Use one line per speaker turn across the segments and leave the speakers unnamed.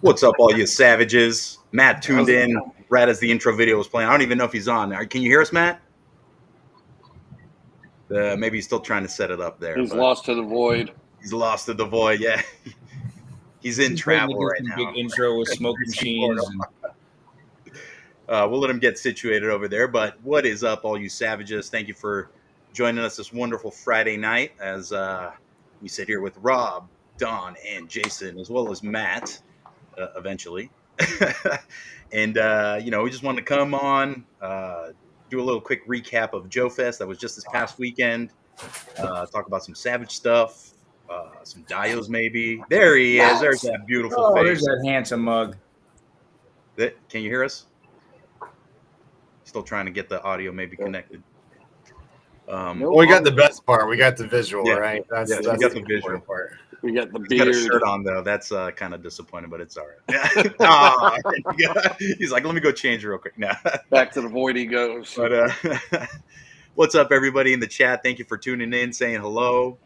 What's up, all you savages? Matt tuned in right as the intro video was playing. I don't even know if he's on. Can you hear us, Matt? Maybe he's still trying to set it up there.
He's lost to the void.
He's lost to the void. Yeah, he's in travel right now.
Big intro with smoke machines.
We'll let him get situated over there. But what is up, all you savages? Thank you for joining us this wonderful Friday night as we sit here with Rob, Don, and Jason, as well as Matt. Eventually. And, we just wanted to come on, do a little quick recap of Joefest that was just this past weekend, talk about some Savage stuff, some Dios maybe. There he is. There's that beautiful face.
There's that handsome mug.
Can you hear us? Still trying to get the audio maybe connected.
We got the best part. We got the visual, right?
That's we got the visual part.
We got the beard.
He's got a shirt on though. That's kind of disappointing, but it's all right. He's like, let me go change real quick. Now
back to the void he goes.
But what's up, everybody in the chat? Thank you for tuning in, saying hello.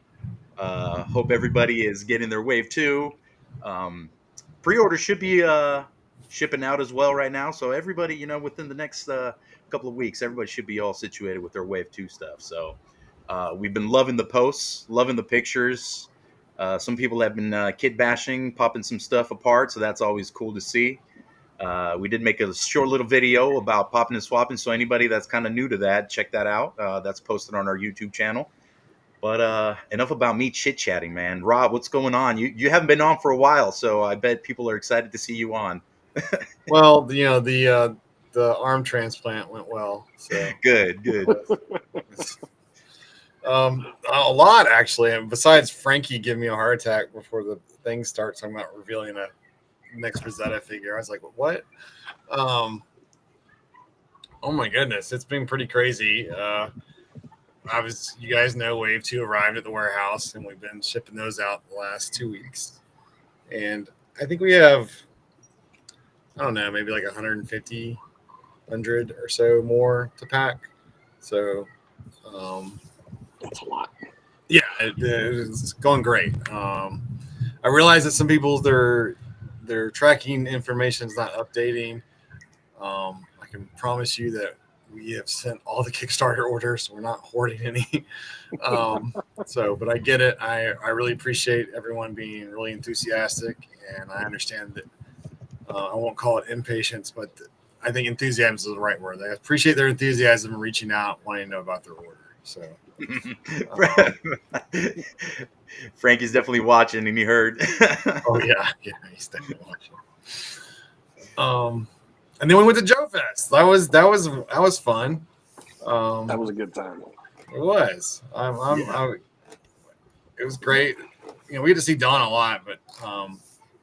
Hope everybody is getting their wave 2. Pre-order should be shipping out as well right now. So everybody, within the next couple of weeks, everybody should be all situated with their wave 2 stuff. So we've been loving the posts, loving the pictures. Some people have been kid bashing, popping some stuff apart, so that's always cool to see. We did make a short little video about popping and swapping, so anybody that's kind of new to that, check that out. That's posted on our YouTube channel. But enough about me chit-chatting, man. Rob, what's going on? You haven't been on for a while, so I bet people are excited to see you on.
Well, the arm transplant went well. So.
Good.
A lot actually, and besides Frankie giving me a heart attack before the thing starts, I'm not revealing a next Rosetta figure. I was like, what? Oh my goodness, it's been pretty crazy. You guys know Wave 2 arrived at the warehouse, and we've been shipping those out the last 2 weeks. And I think we have, I don't know, maybe like 150, 100 or so more to pack. So,
that's a lot.
Yeah, it's going great. I realize that some people their tracking information is not updating. I can promise you that we have sent all the Kickstarter orders, so we're not hoarding any. But I get it. I really appreciate everyone being really enthusiastic, and I understand that I won't call it impatience, but I think enthusiasm is the right word. I appreciate their enthusiasm and reaching out, wanting to know about their order. So.
Frankie's definitely watching, and he heard.
Oh yeah, he's definitely watching. And then we went to Joefest. That was fun.
That was a good time.
It was. It was great. We get to see Don a lot, but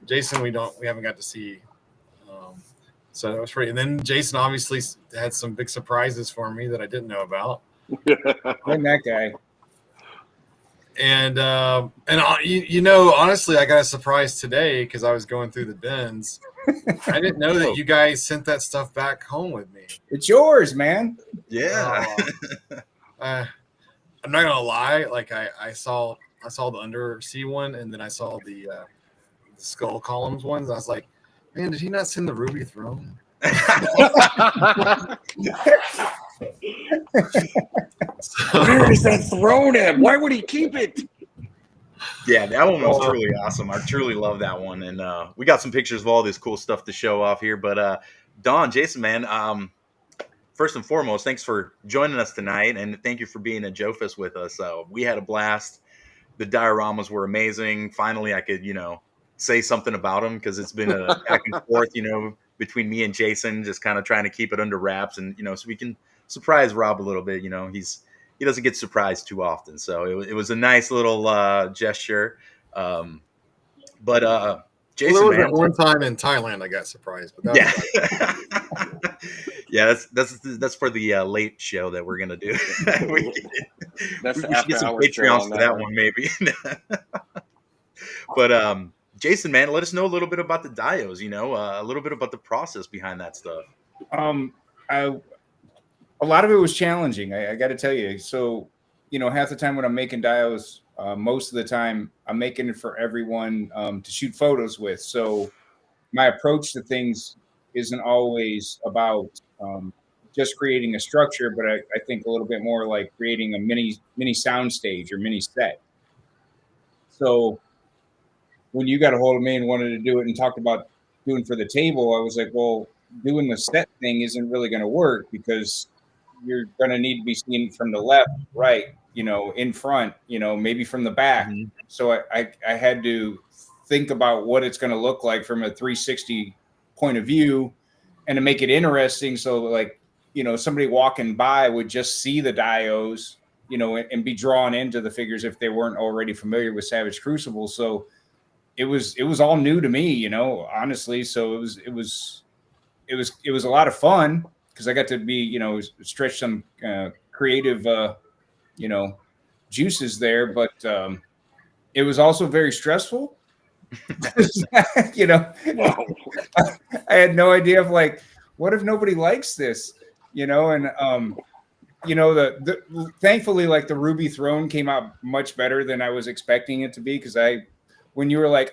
Jason we haven't got to see. So that was pretty. And then Jason obviously had some big surprises for me that I didn't know about.
And that guy.
And honestly, I got a surprise today because I was going through the bins. I didn't know that you guys sent that stuff back home with me.
It's yours, man.
Yeah.
I'm not gonna lie. Like I saw the Undersea one, and then I saw the skull columns ones. I was like, man, did he not send the Ruby Throne?
Where is that throne at? Why would he keep it?
Yeah, that one was truly awesome. I truly love that one. And we got some pictures of all this cool stuff to show off here. But Don, Jason, man, first and foremost, thanks for joining us tonight. And thank you for being at Joefest with us. We had a blast. The dioramas were amazing. Finally, I could, say something about them because it's been a back and forth, between me and Jason, just kind of trying to keep it under wraps. And, so we can surprise Rob a little bit. He doesn't get surprised too often. So it was a nice little gesture. Jason,
there was that one time in Thailand I got surprised. But
yeah, that's for the late show that we're gonna do. we should get some Patreons for that one, maybe. But Jason, man, let us know a little bit about the dios. A little bit about the process behind that stuff.
A lot of it was challenging. I got to tell you. So, half the time when I'm making dios, most of the time I'm making it for everyone to shoot photos with. So my approach to things isn't always about just creating a structure, but I think a little bit more like creating a mini sound stage or mini set. So when you got a hold of me and wanted to do it and talked about doing for the table, I was like, well, doing the set thing isn't really going to work because you're going to need to be seen from the left, right, in front, maybe from the back.
Mhm.
So I had to think about what it's going to look like from a 360 point of view and to make it interesting. So like, somebody walking by would just see the dios, and be drawn into the figures if they weren't already familiar with Savage Crucible. So it was all new to me, honestly. So it was a lot of fun because I got to be, stretch some creative, juices there, but it was also very stressful.
Whoa.
I had no idea of like, what if nobody likes this, and thankfully, like the Ruby Throne came out much better than I was expecting it to be. Cause when you were like,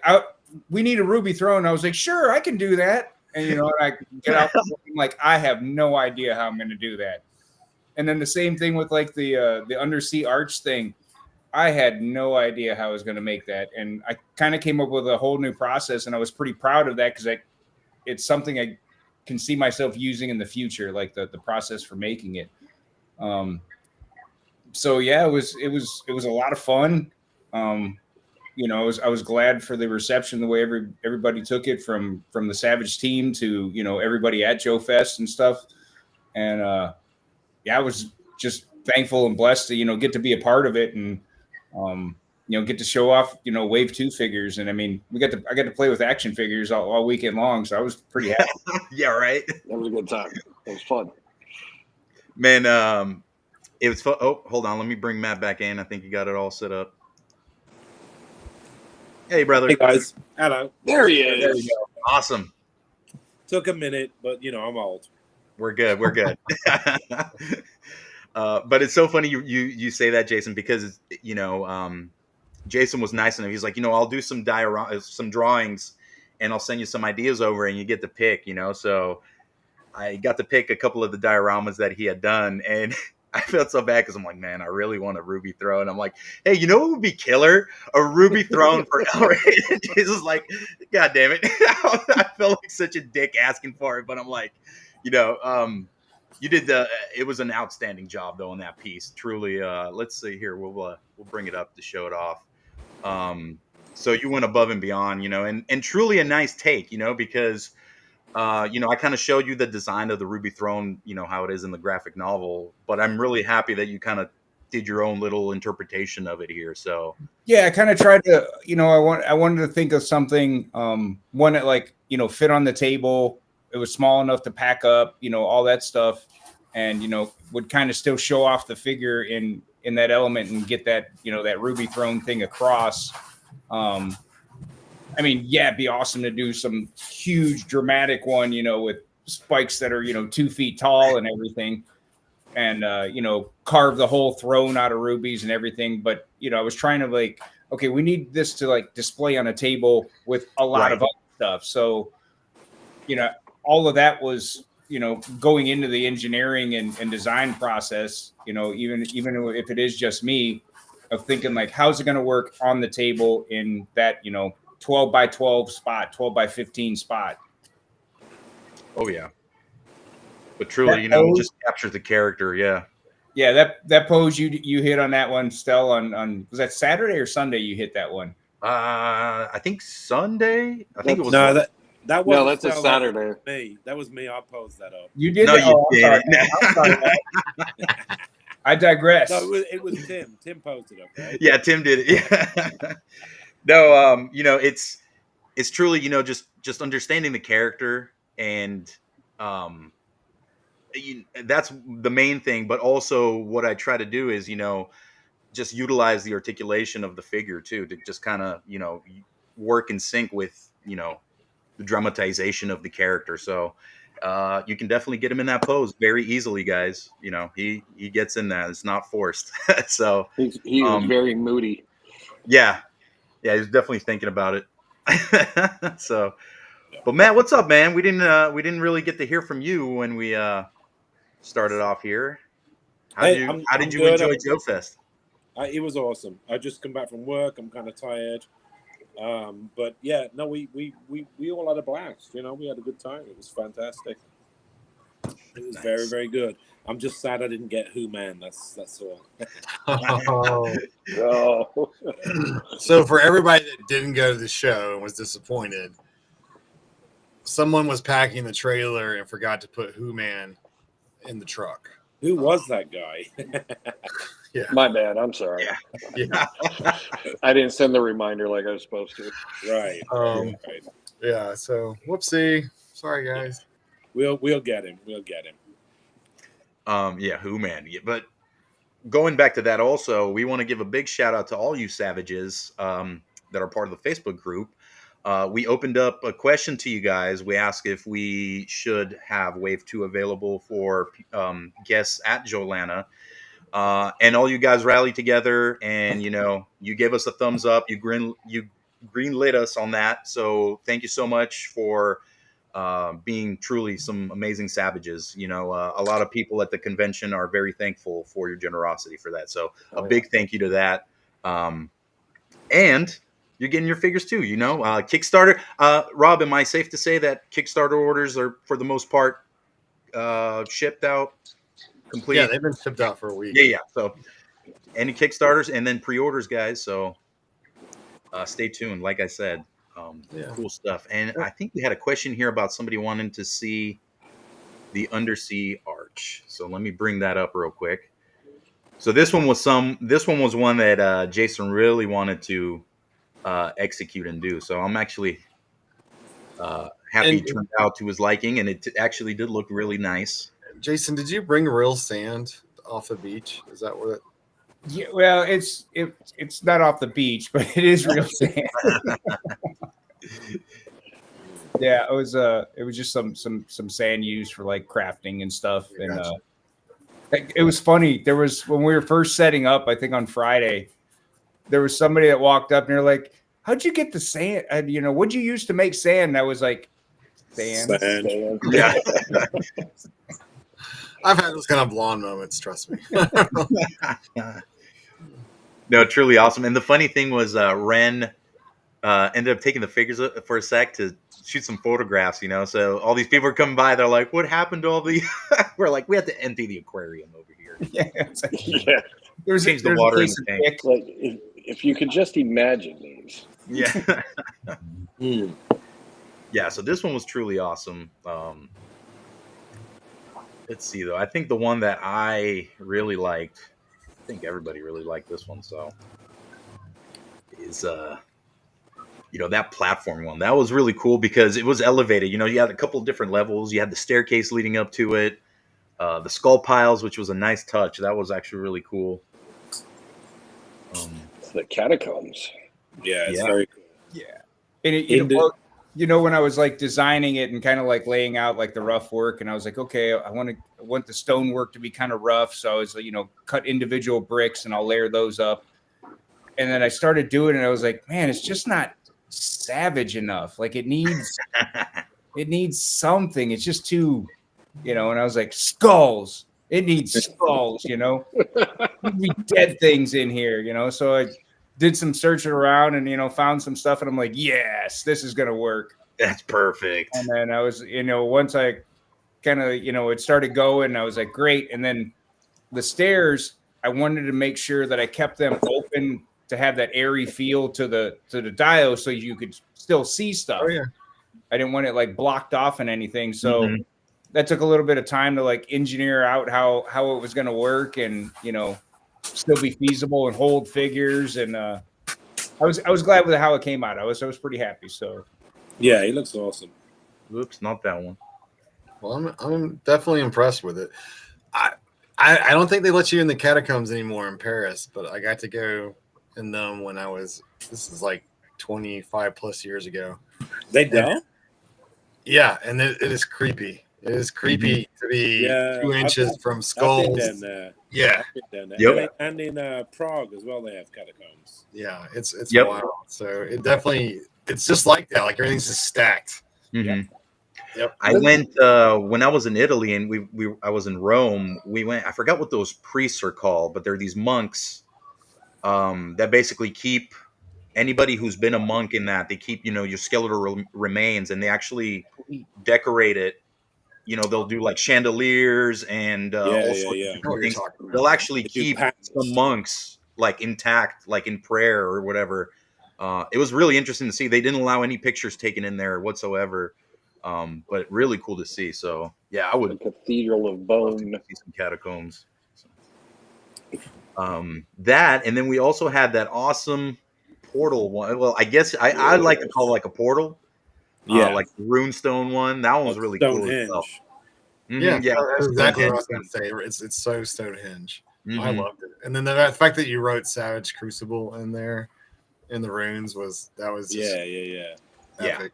we need a Ruby Throne, I was like, sure, I can do that. And, I get out, I'm like, I have no idea how I'm going to do that. And then the same thing with like the Undersea arch thing. I had no idea how I was going to make that. And I kind of came up with a whole new process, and I was pretty proud of that because it's something I can see myself using in the future, like the process for making it. So yeah, it was a lot of fun. I was glad for the reception, the way everybody took it from the Savage team to, everybody at Joefest and stuff. And I was just thankful and blessed to, get to be a part of it and, get to show off, Wave 2 figures. And I mean, I got to play with action figures all weekend long. So I was pretty happy.
Yeah, right.
That was a good time. It was fun.
Man, it was fun. Oh, hold on. Let me bring Matt back in. I think you got it all set up. Hey, brother.
Hey guys, hello.
There he
There we
is.
go.
Awesome.
Took a minute, but I'm old.
We're good. We're good. But it's so funny you say that, Jason, because Jason was nice enough. He's like, I'll do some drawings, and I'll send you some ideas over, and you get to pick. So I got to pick a couple of the dioramas that he had done, and I felt so bad because I'm like, man, I really want a Ruby Throne. I'm like, hey, what would be killer? A Ruby Throne for Elray. And Jason's like, God damn it. I felt like such a dick asking for it, but I'm like, you did it was an outstanding job though on that piece. Truly, let's see here. We'll bring it up to show it off. So you went above and beyond, and truly a nice take, because I kind of showed you the design of the Ruby Throne, how it is in the graphic novel, but I'm really happy that you kind of did your own little interpretation of it here. So
yeah, I kind of tried to, I wanted to think of something, one that like, fit on the table. It was small enough to pack up, all that stuff, and, would kind of still show off the figure in that element and get that, that Ruby Throne thing across. I mean, yeah, it'd be awesome to do some huge dramatic one, with spikes that are, 2 feet tall and everything, and, carve the whole throne out of rubies and everything. But, I was trying to like, okay, we need this to like display on a table with a lot of other stuff. So, all of that was, going into the engineering and design process, even if it is just me, of thinking like, how's it going to work on the table in that, 12 by 12 spot, 12 by 15 spot.
Oh yeah. But truly, just capture the character. Yeah.
Yeah. That pose you hit on that one, Stell, on was that Saturday or Sunday you hit that one?
I think Sunday. I think it was.
No, that was
No, that's a Saturday.
Me. That was me. I posed that up.
You did
No,
that?
you didn't.
I'm sorry. I digress.
No, it was Tim. Tim posted up, right?
Yeah, Tim did it. Yeah. No, it's truly, just understanding the character, and that's the main thing. But also, what I try to do is, just utilize the articulation of the figure too, to just kind of, work in sync with, the dramatization of the character. So you can definitely get him in that pose very easily, guys. He gets in that. It's not forced. So
He was very moody.
yeah, he's definitely thinking about it. So But Matt, what's up, man? We didn't really get to hear from you when we started off here. How
Hey,
how did
I'm
you
good.
enjoy Joefest?
It was awesome. I just come back from work. I'm kind of tired. But yeah, no, we all had a blast. You know, we had a good time. It was fantastic. It was very,
Nice.
very good. I'm just sad I didn't get Who Man. That's all.
Oh,
So for everybody that didn't go to the show and was disappointed, someone was packing the trailer and forgot to put Who Man in the truck.
Who was that guy?
Yeah.
my bad. I'm sorry.
Yeah.
I didn't send the reminder like I was supposed to.
Right.
Um,
Right.
Yeah. So whoopsie. Sorry, guys.
We'll get him. We'll get him.
Yeah, who man? Yeah, but going back to that, also, we want to give a big shout out to all you savages that are part of the Facebook group. We opened up a question to you guys. We asked if we should have Wave 2 available for guests at Jolana. And all you guys rallied together, and you gave us a thumbs up. You greenlit us on that. So thank you so much for being truly some amazing savages. A lot of people at the convention are very thankful for your generosity for that. So a big thank you to that. And you're getting your figures too. Kickstarter. Rob, am I safe to say that Kickstarter orders are for the most part shipped out? Complete.
Yeah, they've been shipped out for a week.
Yeah. So any Kickstarters and then pre-orders, guys. So stay tuned. Like I said, cool stuff. And I think we had a question here about somebody wanting to see the Undersea arch. So let me bring that up real quick. So this one was one that Jason really wanted to execute and do. So I'm actually happy it turned out to his liking, and it actually did look really nice.
Jason, did you bring real sand off the beach? Is that what?
Yeah, well, it's not off the beach, but it is real sand. Yeah, it was just some sand used for like crafting and stuff, and it was funny. There was, when we were first setting up, I think on Friday, there was somebody that walked up and they're like, "How'd you get the sand? What'd you use to make sand?" And I was like, "Sand."
Yeah.
I've had those kind of blonde moments, trust me.
No, truly awesome. And the funny thing was, Ren ended up taking the figures for a sec to shoot some photographs. So all these people are coming by. They're like, "What happened to all the?" We're like, "We had to empty the aquarium over here."
Yeah, it's like,
Yeah.
Change the water in the tank.
It's like if you could just imagine these.
Yeah.
Hmm.
Yeah. So this one was truly awesome. Let's see though. I think the one that I really liked, I think everybody really liked this one. So is that platform one. That was really cool because it was elevated. You had a couple of different levels. You had the staircase leading up to it, the skull piles, which was a nice touch. That was actually really cool.
It's the catacombs.
Yeah, it's
Yeah.
very cool.
yeah. And when I was like designing it and kind of like laying out like the rough work, and I was like, okay, I want the stonework to be kind of rough. So I was cut individual bricks and I'll layer those up. And then I started doing it and I was like, man, it's just not savage enough. Like it needs something. It's just too, and I was like, skulls. It needs skulls, There'd be dead things in here, So I did some searching around and found some stuff, and I'm like, yes, this is gonna work.
That's perfect.
And then I was, once I kind of, it started going, I was like, great. And then the stairs, I wanted to make sure that I kept them open to have that airy feel to the dio, so you could still see stuff.
Oh yeah.
I didn't want it like blocked off and anything. So that took a little bit of time to like engineer out how it was going to work and, still be feasible and hold figures. And I was glad with how it came out. I was pretty happy. So
Yeah, he looks awesome.
Oops, not that one.
Well, I'm definitely impressed with it. I don't think they let you in the catacombs anymore in Paris, but I got to go in them when this is like 25 plus years ago.
They don't?
Yeah, and it is creepy. It is creepy to be 2 inches from
I've
skulls.
been down there.
Yeah,
I've been down
Yep.
there. And in Prague as well, they have catacombs.
yeah, it's
Yep.
wild. So it's just like that. Like everything's just stacked.
Mhm.
Yep.
I went when I was in Italy and I was in Rome. We went. I forgot what those priests are called, but they're these monks that basically keep anybody who's been a monk in that they keep your skeletal remains, and they actually decorate it. They'll do like chandeliers and
Yeah,
all
yeah,
sorts of
yeah.
I know
different
what you're
things.
talking
They'll
about.
actually
They do
keep
patterns.
some monks like intact, like in prayer or whatever. It was really interesting to see. They didn't allow any pictures taken in there whatsoever, but really cool to see. So yeah, I
The
would
Cathedral of
love to
Bone.
see some catacombs. So, that, and then we also had that awesome portal one. Well, I guess I like to call it like a portal,
Yeah,
like the runestone one. That one was
like
really cool as well.
Stonehenge.
Yeah,
Yeah,
that's exactly what I was
Stonehenge.
going to say. It's so Stonehenge. I
Mhm.
loved it, and then the fact that you wrote Savage Crucible in there in the runes was just
Yeah, yeah.
Yeah.
epic.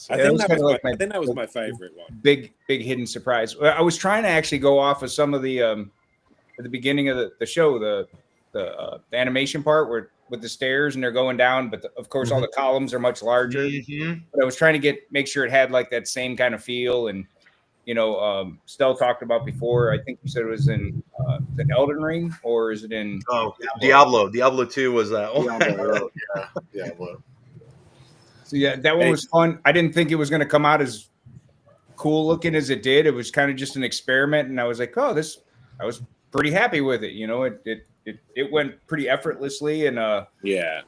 I
Yeah, that
think
was
that
kinda
was
like
my,
my-
I think that was my favorite one.
big hidden surprise. Well, I was trying to actually go off of some of the at the beginning of the show, the animation part where with the stairs and they're going down, but of course all the columns are much larger.
Mhm.
But I was trying to make sure it had like that same kind of feel. And Stell talked about before. I think you said it was in is it Elden Ring or is it in
Oh, Diablo 2 was
Diablo,
Yeah, well,
So yeah, that one
Hey.
was fun. I didn't think it was going to come out as cool looking as it did. It was kind of just an experiment, and I was like, oh, this. I was pretty happy with it. It went pretty effortlessly, and
Yeah,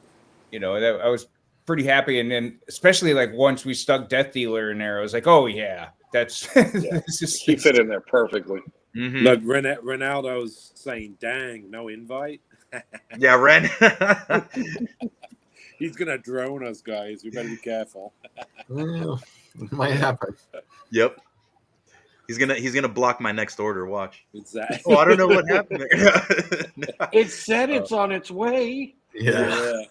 I was pretty happy. And then especially like once we stuck Death Dealer in there, I was like, oh yeah, that's this is
He fit in there perfectly.
Mhm.
look, Ronaldo's saying, "Dang, no invite."
Yeah, Ren.
He's gonna drone us, guys. We better be careful.
well, it might happen.
Yep. He's gonna block my next order. Watch.
Exactly.
Oh, I don't know what happened there.
It said it's on its way.
Yeah.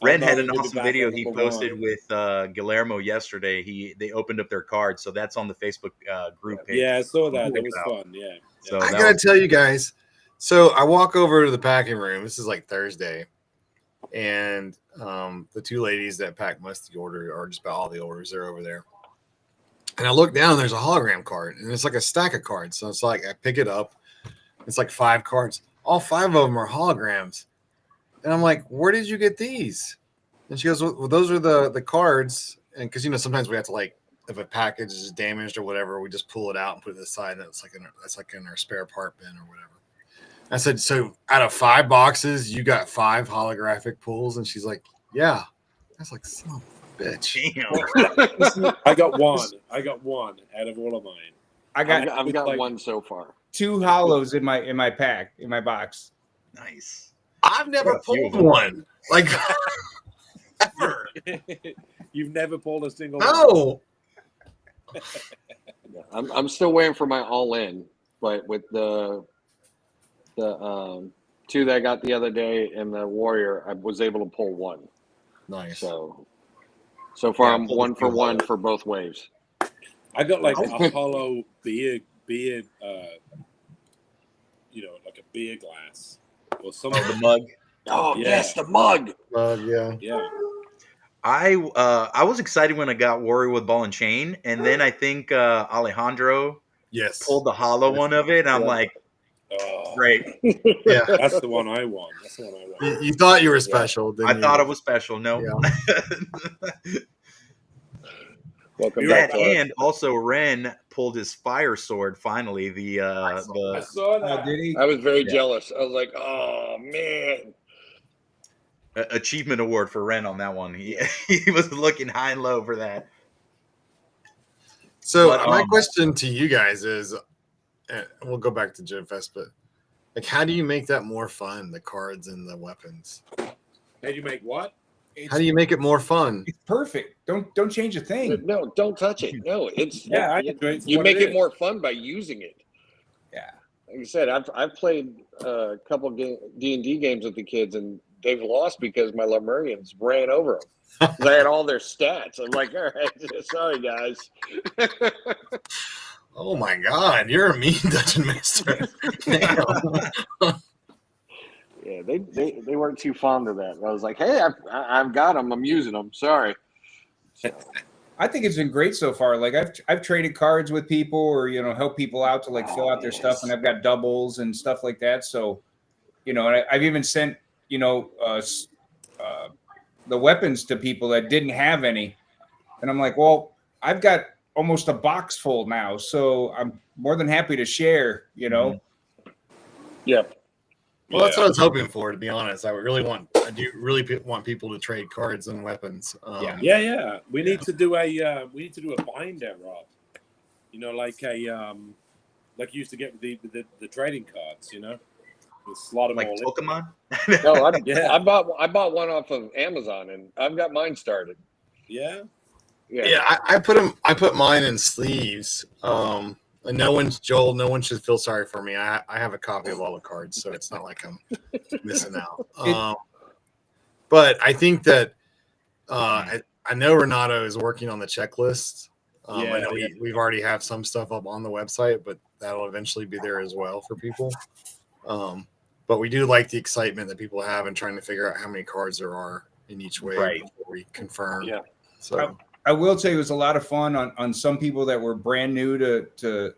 Ren
I'm
had
not
an
gonna be
awesome
back
video
at
he
number
posted
one.
with Guillermo yesterday. They opened up their cards, so that's on the Facebook group page.
Yeah, I saw that.
Check
That
it
was
out.
fun. Yeah.
So
I
that
gotta
was-
tell you guys. So I walk over to the packing room. This is like Thursday, and the two ladies that pack most of the order, or just about all the orders, they're over there. And I look down. There's a hologram card, and it's like a stack of cards. So it's like I pick it up. It's like 5 cards. All 5 of them are holograms. And I'm like, where did you get these? And she goes, well, those are the cards. And because sometimes we have to, like, if a package is damaged or whatever, we just pull it out and put it aside. And that's like in our spare part bin or whatever. I said, so out of 5 boxes, you got 5 holographic pulls? And she's like, yeah. I was like, son of a bitch.
Damn.
I got one. I got one out of all of mine.
I got
I've got
like-
one so far.
2 hollows in my pack in my box.
Nice.
I've never
Got a few
pulled
of them.
one. Like, ever.
You've never pulled a single one.
No.
I'm still waiting for my all in, but with the 2 that I got the other day and the Warrior, I was able to pull 1.
Nice.
So far
Yeah,
I'm
pulled a
1 for
few
1
hollows.
for both waves.
I got like a hollow beer, like a beer glass or something.
Oh, the mug.
Oh
Yeah.
yes, the mug.
Yeah.
Yeah.
I was excited when I got Warrior with Ball and Chain, and then I think Alejandro
Yes.
pulled the hollow one of it, and I'm
Yeah.
like,
Oh,
great.
Yeah.
that's the one I won. That's the one I won.
You thought you were special.
I thought it was special. No.
Welcome
You're
back
That
to our
and also Ren pulled his fire sword finally.
I
The
saw that.
Did he?
I was very
Yeah.
jealous. I was like, oh man.
achievement award for Ren on that one. He he was looking high and low for that.
So
But,
my question to you guys is, and we'll go back to Joefest, but like, how do you make that more fun? The cards and the weapons.
How do you make what?
How do you make it more fun?
It's perfect. Don't change a thing.
No, don't touch it. No, it's
Yeah,
you make it more fun by using it.
Yeah.
Like I said, I've played a couple D&D games with the kids, and they've lost because my Lemurians ran over them. They had all their stats. I'm like, all right, sorry guys.
Oh my God, you're a mean dungeon master.
Yeah, they weren't too fond of that. I was like, hey, I've got them. I'm using them. Sorry. So,
I think it's been great so far. Like I've traded cards with people, or help people out to like fill out their stuff, and I've got doubles and stuff like that. So and I've even sent the weapons to people that didn't have any, and I'm like, well, I've got almost a box full now, so I'm more than happy to share.
Yep.
Well, that's what I was hoping for, to be honest. I do really want people to trade cards and weapons.
Yeah. We need to do a binder, Rob. Like like you used to get with the trading cards. Slot them
Like
all
Pokemon.
No,
Yeah.
I bought one off of Amazon, and I've got mine started.
Yeah.
Yeah.
I put mine in sleeves. And no one should feel sorry for me. I have a copy of all the cards, so it's not like I'm missing out. But I think that I know Renato is working on the checklist. I know we've already have some stuff up on the website, but that'll eventually be there as well for people. But we do like the excitement that people have in trying to figure out how many cards there are in each wave before we confirm.
Yeah.
So
I will tell you, it was a lot of fun on some people that were brand new to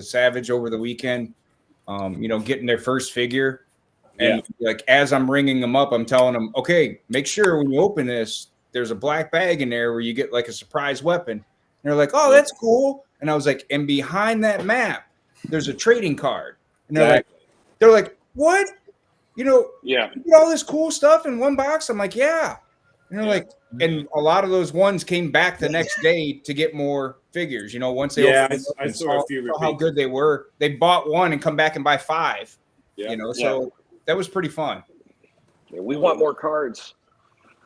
Savage over the weekend. Getting their first figure, and like as I'm ringing them up, I'm telling them, okay, make sure when you open this, there's a black bag in there where you get like a surprise weapon. And they're like, oh, that's cool. And I was like, and behind that map, there's a trading card. And they're like, what? You get all this cool stuff in one box. I'm like, yeah. And they're like, and a lot of those ones came back the next day to get more figures. Once they
I saw a few
saw how good they were, they bought one and come back and buy 5. So that was pretty fun.
Yeah, we want more cards.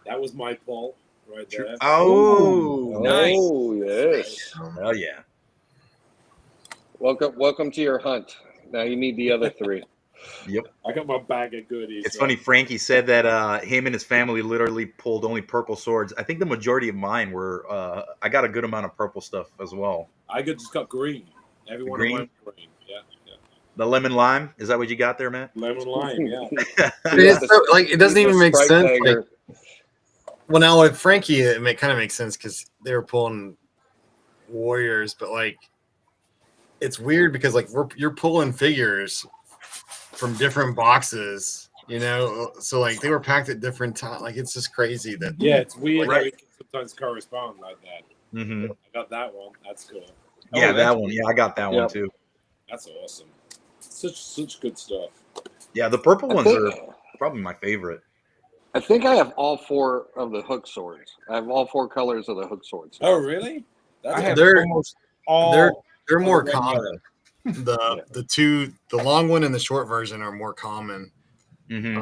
That was my fault right there.
Oh, nice.
Oh, yes.
Hell yeah.
Welcome to your hunt. Now you need the other 3.
Yep.
I got my bag of goodies.
It's funny. Frankie said that him and his family literally pulled only purple swords. I think the majority of mine were. I got a good amount of purple stuff as well.
I just got green. Everyone
Green?
green. Yeah.
The lemon lime. Is that what you got there, man?
Lemon lime. Yeah.
it's so, like it doesn't even make
Sprite
sense.
bagger.
Well, now with Frankie, it kind of makes sense because they were pulling warriors, but like it's weird because like you're pulling figures from different boxes, so like they were packed at different times. Like it's just crazy that
it's weird
Right.
how it can sometimes correspond like that.
Mm-hmm.
I got that one. That's cool.
Yeah, that one. Yeah, I got that one too.
That's awesome. Such good stuff.
Yeah, the purple ones are probably my favorite.
I think I have all 4 of the hook swords. I have all 4 colors of the hook swords.
Oh, really?
I have
They're-
almost all.
they're more
red
common. The long one and the short version are more common.
Mm-hmm.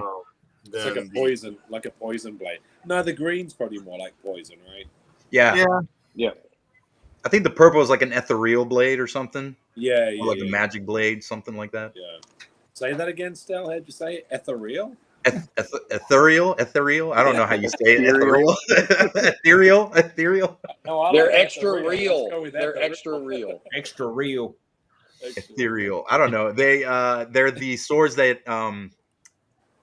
It's like a poison blade. No, the green's probably more like poison, right?
Yeah.
Yeah.
I think the purple is like an ethereal blade or something.
Yeah.
Or like a magic blade, something like that.
Yeah. Say that again, Stel. How'd you say it? Ethereal?
Ethereal. I don't know how you say it. Ethereal.
No,
They're
like
extra
ethereal.
real.
Let's go with
They're
ethereal.
extra real.
Extra real.
Ethereal. I don't know. They're the swords that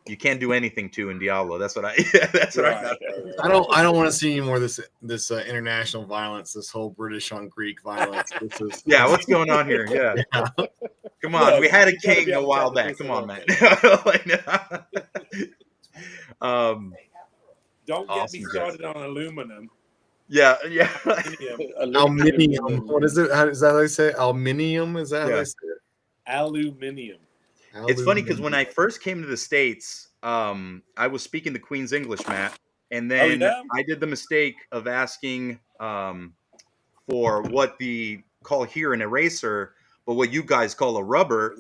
you can't do anything to in Diablo. That's what I got.
I don't want to see any more of this international violence, this whole British on Greek violence.
Yeah, what's going on here? Yeah. Come on, we had a king a while back. Come on, man.
Don't get
Awesome,
me
guys.
started on aluminum.
Yeah.
Aluminium. What is it? Is that how they say it? Aluminium? Is that how they say it?
Aluminium.
It's funny because when I first came to the States, I was speaking the Queen's English, Matt, and then I did the mistake of asking for what the call here an eraser, but what you guys call a rubber.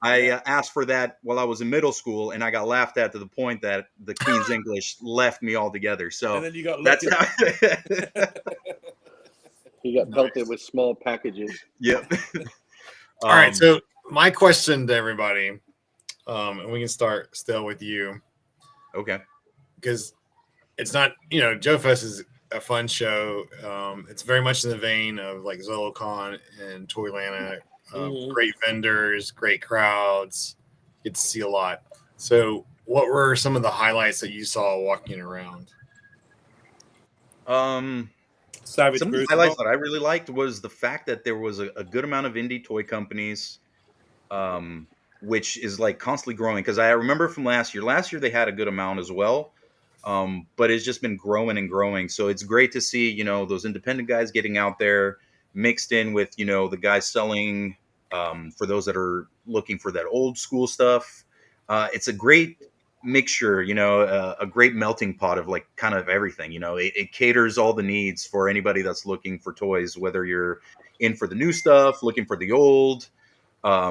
I asked for that while I was in middle school, and I got laughed at to the point that the Queen's English left me altogether. So
And then you got
that's
lucky.
how.
He got pelted with small packages.
Yep.
All right. So my question to everybody, and we can start still with you.
Okay.
Because it's not, Joefest is a fun show. It's very much in the vein of like ZoloCon and Toylanta. Great vendors, great crowds. Get to see a lot. So what were some of the highlights that you saw walking around?
Savage
Some of the
Crucible.
highlights that I really liked was the fact that there was a good amount of indie toy companies, which is like constantly growing. Because I remember from last year. Last year they had a good amount as well, but it's just been growing and growing. So it's great to see those independent guys getting out there, mixed in with the guys selling. For those that are looking for that old school stuff, it's a great mixture, a great melting pot of like kind of everything. It caters all the needs for anybody that's looking for toys, whether you're in for the new stuff, looking for the old, a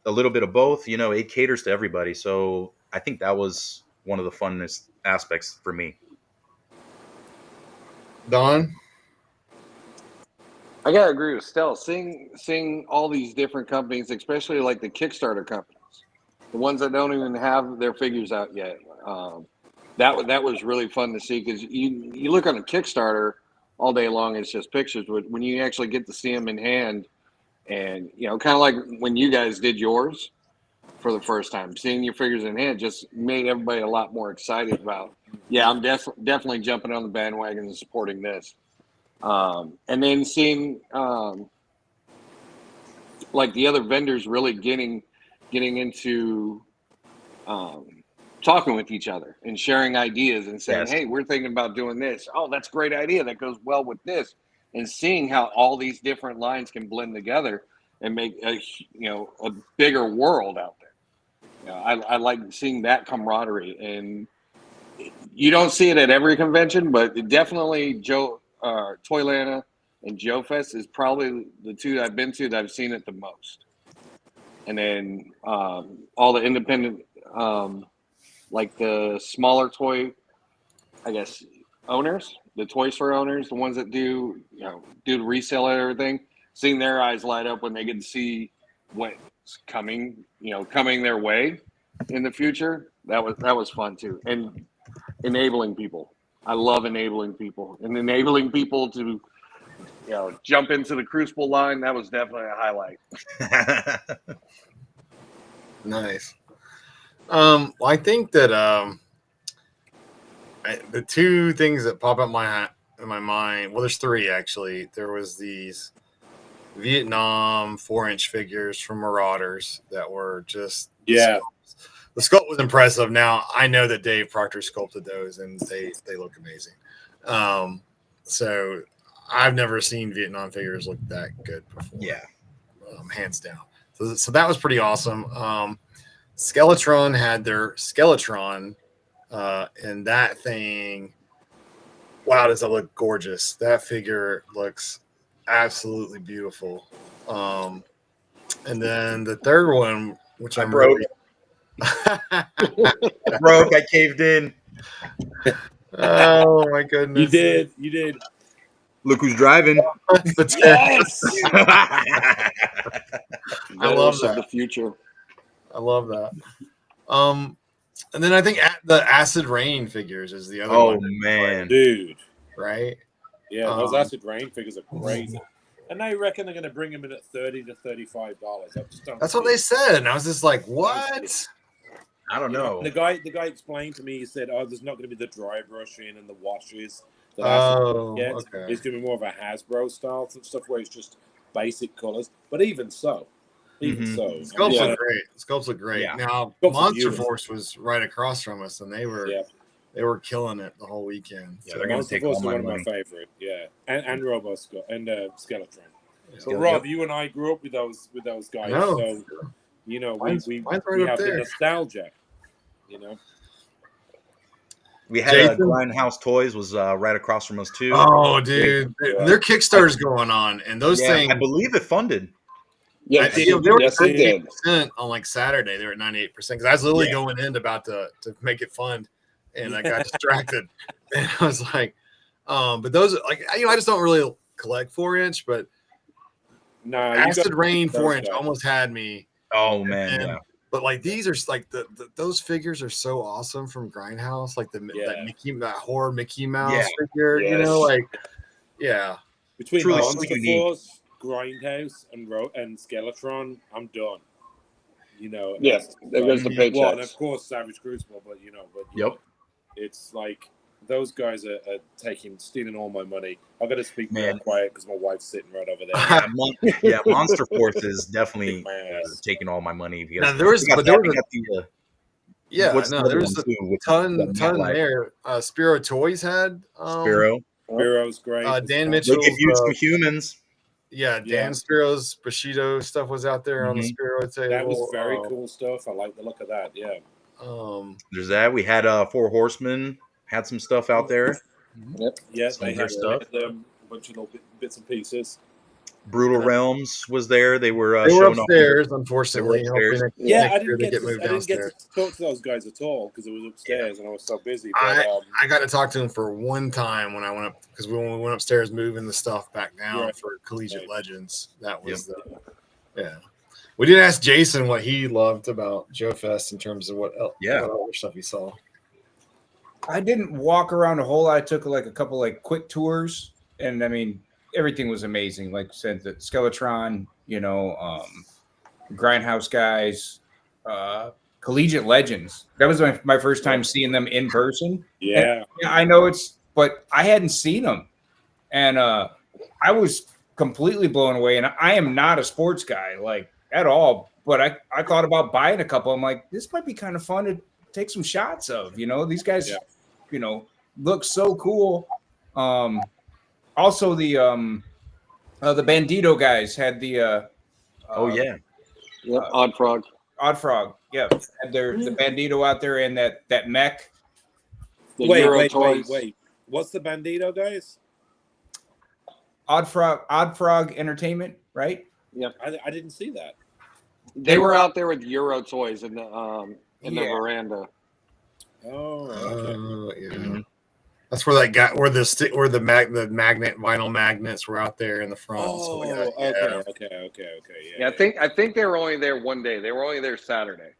little bit of both. It caters to everybody. So I think that was one of the funnest aspects for me.
Don?
I gotta agree with Stell. Seeing all these different companies, especially like the Kickstarter companies, the ones that don't even have their figures out yet. That was really fun to see, because you look on a Kickstarter all day long, it's just pictures. But when you actually get to see them in hand, and kind of like when you guys did yours for the first time, seeing your figures in hand just made everybody a lot more excited about. Yeah, I'm definitely jumping on the bandwagon and supporting this. And then seeing like the other vendors really getting into talking with each other and sharing ideas and saying,
Yes.
hey, we're thinking about doing this. Oh, that's a great idea. That goes well with this. And seeing how all these different lines can blend together and make a bigger world out there. I like seeing that camaraderie, and you don't see it at every convention, but definitely Toylanta and Joefest is probably the two I've been to that I've seen it the most. And then all the independent, like the smaller toy, I guess, owners, the toy store owners, the ones that do the resale and everything, seeing their eyes light up when they get to see what's coming their way in the future. That was fun too. And enabling people. I love enabling people, and enabling people to jump into the Crucible line. That was definitely a highlight.
Nice. Well, I think that the two things that pop up in my mind. Well, there's three actually. There was these Vietnam 4-inch figures from Marauders that were just The sculpt was impressive. Now I know that Dave Proctor sculpted those, and they look amazing. So I've never seen Vietnam figures look that good before.
Yeah,
hands down. So that was pretty awesome. Skeletron had their Skeletron, and that thing, wow, does that look gorgeous. That figure looks absolutely beautiful. And then the third one, which I'm
broke.
really
Broke. I caved in.
Oh my goodness!
You did.
Look who's driving.
Yes.
I love
Veterans of
that.
the future.
I love that. And then I think the Acid Rain figures is the other
Oh
one.
man,
Dude.
Right?
Yeah, those Acid Rain figures are crazy. And they reckon they're going to bring them in at $30 to $35. I just don't.
That's what they said, and I was just like, "What?"
I don't know.
The guy explained to me. He said, "Oh, there's not going to be the dry brushing and the washes that
Oh,
Acid gets.
okay.
It's going to be more of a Hasbro style stuff where it's just basic colors. But even so,
Sculpts look great. Sculpts look great.
Yeah.
Now,
Sculpts are
Monster
beautiful.
Force was right across from us, and they were killing it the whole weekend.
Yeah, they're going to
Monster
take all
Force are
my
one of
money.
my favorite. Yeah, and Robust and Skeletron. So
Yeah.
Rob, you and I grew up with those guys,
No.
so
Mine's
we
right
have
up
the
there.
nostalgia.
We had
Jason?
Grindhouse Toys was right across from us too.
Oh, dude, their Kickstarter's going on, and those things.
I believe it funded.
Yeah,
They were
yes, it did.
98% on like Saturday. They were at 98% because I was literally
Yeah.
going in about to make it fund, and I got distracted. And I was like, but those like I just don't really collect 4-inch, but
No,
Acid Rain
those
4-inch
guys.
almost had me.
Oh man,
And-
yeah.
But like these are like those figures are so awesome from Grindhouse, like that horror Mickey Mouse figure,
Yes.
like
Between
Truly so
Monster
unique.
Force, Grindhouse, and Skeletron, I'm done.
Yes, there goes the paychecks.
Well, and of course Savage Crucible, but
Yep.
it's like those guys are stealing all my money. I got to speak more
Man.
quiet because my wife's sitting right over there.
Monster Force is definitely
My ass.
taking all my money because
Now, there was
they got
there
that,
was
they got the,
yeah,
what's
no,
the
there
other
was
one
a
too, with
ton
Matt Light?
there. Spiro Toys had
Spiro.
Bureau's great.
Dan
They
Mitchell's
give you some humans.
Dan
Yeah.
Spiro's Bushido stuff was out there on the
Mhm.
Spiro table.
That was very cool stuff. I like the look of that. Yeah.
There's that. We had Four Horsemen had some stuff out there.
Yeah,
Some
they
of their
had
stuff.
a bunch of little bits and pieces.
Brutal Realms was there. They were
they were
showing
upstairs, unfortunately.
upstairs.
Hoping
Yeah,
next
I
year
didn't
they
get
get
to
moved
I didn't get
downstairs.
to talk to those guys at all because it was upstairs and I was so busy. But
I got to talk to him for one time when I went up because when we went upstairs moving the stuff back down
Right.
for Collegiate Legends. That was
Yep.
We did ask Jason what he loved about Joefest in terms of what other stuff he saw.
I didn't walk around a whole lot. I took like a couple like quick tours, and I mean everything was amazing. Like I said, the Skeletron, Grindhouse guys, Collegiate Legends. That was my first time seeing them in person.
yeah,
And I know but I hadn't seen them, and I was completely blown away. And I am not a sports guy like at all, but I thought about buying a couple. I'm like, this might be kind of fun to take some shots of. These guys, look so cool. Also the Bandito guys had the
Odd Frog.
Odd Frog, yeah, had the Bandito out there and that mech.
The Euro
wait.
toys.
What's the Bandito, guys?
Odd Frog Entertainment, right?
Yep.
I didn't see that.
They were out there with Euro toys in the veranda.
Oh, okay.
Mhm.
That's where that guy, where the magnet vinyl magnets were out there in the front.
Oh, okay.
Yeah, I think they were only there one day. They were only there Saturday.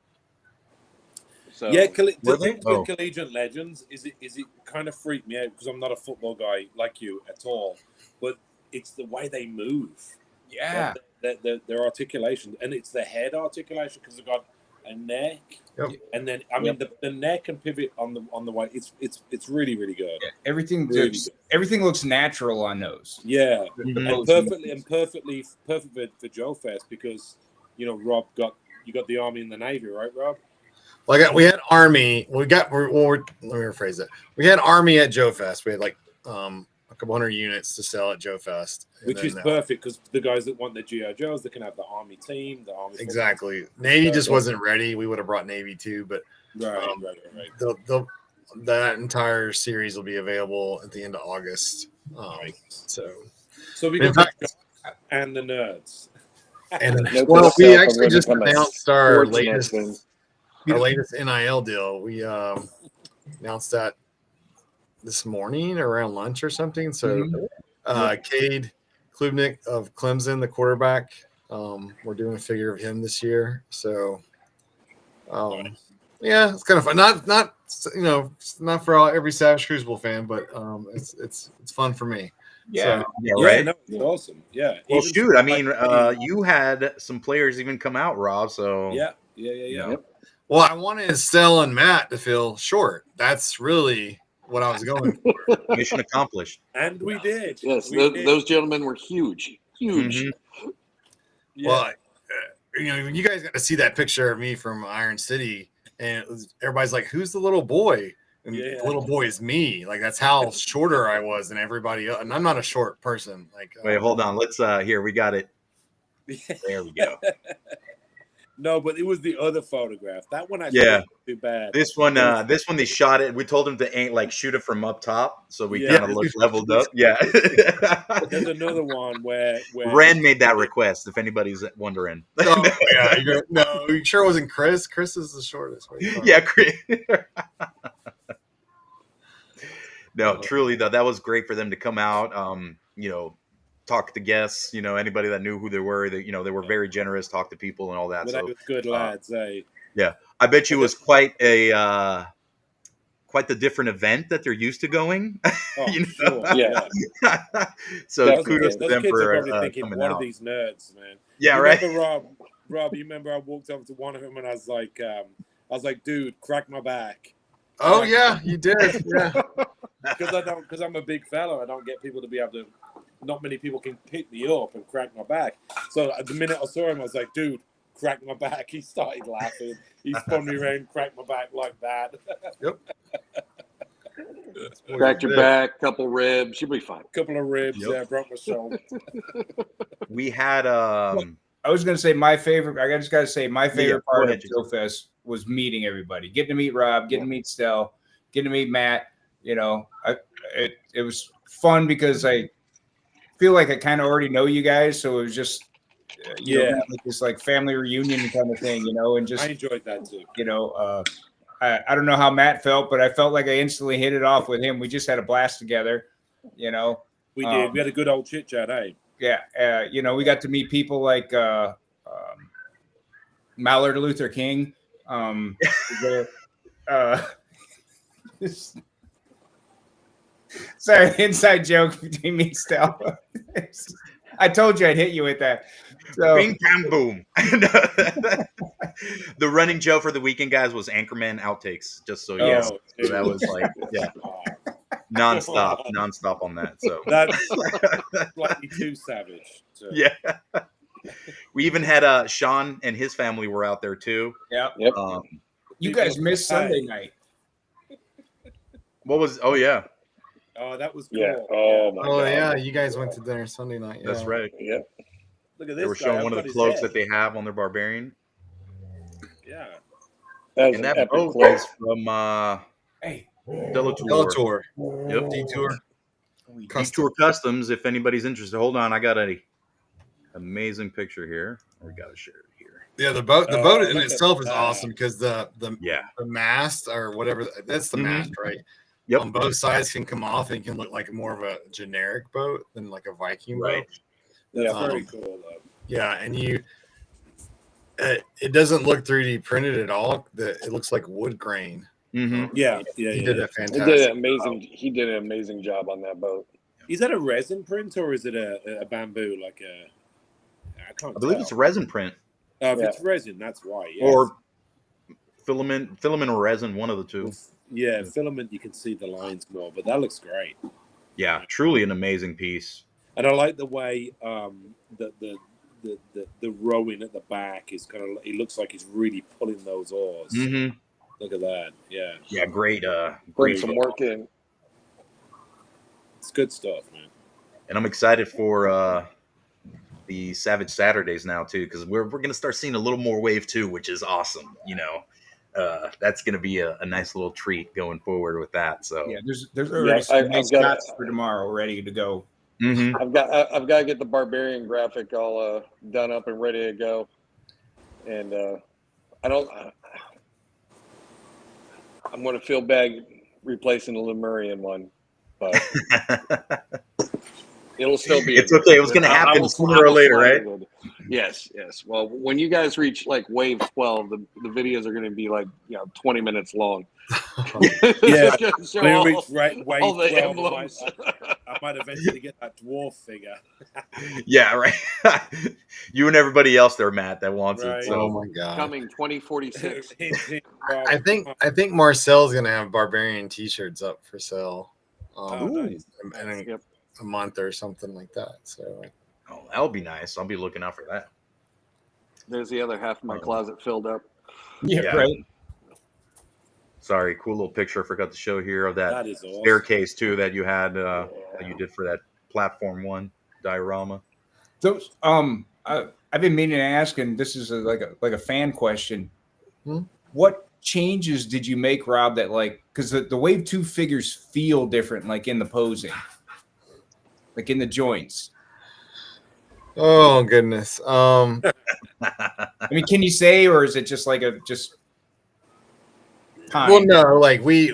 So
Yeah,
Were
the
they?
thing with Collegiate Legends is it kind of freaked me out because I'm not a football guy like you at all, but it's the way they move.
Yeah,
their articulation, and it's the head articulation because they've got a neck, and then the neck and pivot on the way. It's really really good.
yeah. Everything
Really
everything looks natural on those.
Yeah,
Mhm.
and perfect for Joefest because Rob got the Army and the Navy, right, Rob?
Well, we had Army. Let me rephrase that. We had Army at Joefest. We had like a couple hundred units to sell at Joefest,
Which is perfect because the guys that want the G.I. Joes, they can have the Army team, the Army.
Exactly. Navy just wasn't ready. We would have brought Navy too, but
Right.
that entire series will be available at the end of August. So
we
in
got
fact,
and the nerds.
and
Note
well,
to
we
self, I'm
actually
gonna
just
become a
announced our
sportsman
latest
soon.
NIL deal. We announced that this morning around lunch or something. So, Cade Klubnik of Clemson, the quarterback, we're doing a figure of him this year. So, yeah, it's kind of fun. Not for every Savage Crucible fan, but it's fun for me.
Yeah,
So,
right.
No, it's awesome. Yeah.
Well,
Even
shoot. I
like-
mean, you had some players even come out, Rob. So
Yeah.
Yep.
well, I wanted Stella and Matt to feel short. That's really what I was going for.
mission accomplished.
And we did.
Yes,
We did.
those gentlemen were huge.
Mhm.
Yeah.
Well, you guys got to see that picture of me from Iron City, and everybody's like, "Who's the little boy?" And the little boy is me. Like that's how shorter I was than everybody else. And I'm not a short person. Like,
Wait, hold on. Let's here. We got it. There we go.
No, but it was the other photograph. That one I
Yeah.
too bad.
This one they shot it. We told him to shoot it from up top, so we kind of looked leveled up. Yeah.
There's another one where
Ren made that request. If anybody's wondering.
oh, yeah, no, you sure it wasn't Chris? Chris is the shortest.
Yeah. No, truly though, that was great for them to come out. Talk to guests. Anybody that knew who they were. They were very generous. Talk to people and all that.
Well,
So
they were good lads, eh?
yeah, I bet you it was quite the different event that they're used to going.
Oh,
You
sure.
Yeah.
So
Those
kudos to
Those
them
kids are
for
probably thinking,
coming
"What
out.
are these nerds, man?"
Yeah,
You
right.
Remember, Rob, you remember I walked up to one of them and I was like, "Dude, crack my back."
Oh yeah, you did. Yeah.
because I'm a big fella. I don't get people to be able to. Not many people can pick me up and crack my back. So the minute I saw him, I was like, dude, crack my back. He started laughing. He spun me around, cracked my back like that.
Yep.
Cracked your back, couple ribs, you'll be fine.
Couple of ribs,
Yep.
yeah, broke my shoulder.
We had
I was gonna say my favorite. I just gotta say my favorite
go
part
ahead,
of Joefest was meeting everybody, getting to meet Rob, getting to meet Stell, getting to meet Matt. You know, it was fun because I feel like I kind of already know you guys, so it was just you know, like this like family reunion kind of thing, you know, and just
I enjoyed that too.
you know, I don't know how Matt felt, but I felt like I instantly hit it off with him. We just had a blast together, you know.
We did. We had a good old chit chat, eh?
Yeah, you know, we got to meet people like Mallard Luther King. Sorry, inside joke between me and Stella. I told you I'd hit you with that. So,
bing bam boom. The running joke for the weekend, guys, was Anchorman outtakes. Just so you know. So that was like nonstop on that. So
that's slightly too savage. So.
Yeah. We even had Sean and his family were out there too.
Yep. You
People
guys missed Sunday night.
What was? Oh yeah.
Oh, that was cool.
Yeah. Oh my god.
yeah, you guys went to dinner Sunday night. Yeah.
That's right.
Yep.
Look at this.
They were showing one of the cloaks that they have on their barbarian.
Yeah.
That
And that boat is from
Delator.
Yep.
Detour.
Detour Customs. If anybody's interested, hold on. I got a amazing picture here. We got to share it here.
Yeah, the boat in itself is awesome because the mast or whatever, that's the mast, right?
Yep.
On both sides can come off and can look like more of a generic boat than like a Viking boat.
That's very cool though.
Yeah, and it doesn't look 3D printed at all. It looks like wood grain.
Mm-hmm.
Yeah.
He did a fantastic.
He did an amazing job on that boat.
Is that a resin print or is it a bamboo? Like I
believe it's a resin print.
If it's resin, that's why. Yes.
Or filament or resin, one of the two.
Yeah, filament. You can see the lines more, but that looks great.
Yeah, truly an amazing piece.
And I like the way the rowing at the back is kind of. It looks like he's really pulling those oars.
Mm-hmm.
Look at that. Yeah.
Yeah, great.
Putting some work in.
It's good stuff, man.
And I'm excited for the Savage Saturdays now too, because we're gonna start seeing a little more Wave 2, which is awesome. You know, that's gonna be a nice little treat going forward with that. So
yeah, there's already some nice shots for tomorrow ready to go.
Mm-hmm.
I've got to get the barbarian graphic all done up and ready to go, and I'm going to feel bad replacing the Lemurian one, but it'll still be.
It's okay. It was going to happen sooner or later, right?
Yes. Well, when you guys reach like Wave 12, the videos are going to be like 20 minutes long.
Yeah,
all
Wave
the
12,
emblems.
I might eventually get that dwarf figure.
Yeah, right. You and everybody else there, Matt, that wants it. So.
Oh my god!
Coming 2046.
I think Marcel's gonna have barbarian T-shirts up for sale.
Nice.
In a month or something like that. So.
Oh, that'll be nice. I'll be looking out for that.
There's the other half of my closet filled up.
Yeah, right.
Sorry, cool little picture I forgot to show here of that
is awesome.
staircase too that you had that you did for that platform one diorama.
Those I've been meaning to ask, and this is like a fan question. What changes did you make, Rob? That because the Wave 2 figures feel different, like in the posing, like in the joints.
Oh goodness.
I mean, can you say, or is it just like time?
Well, no, like we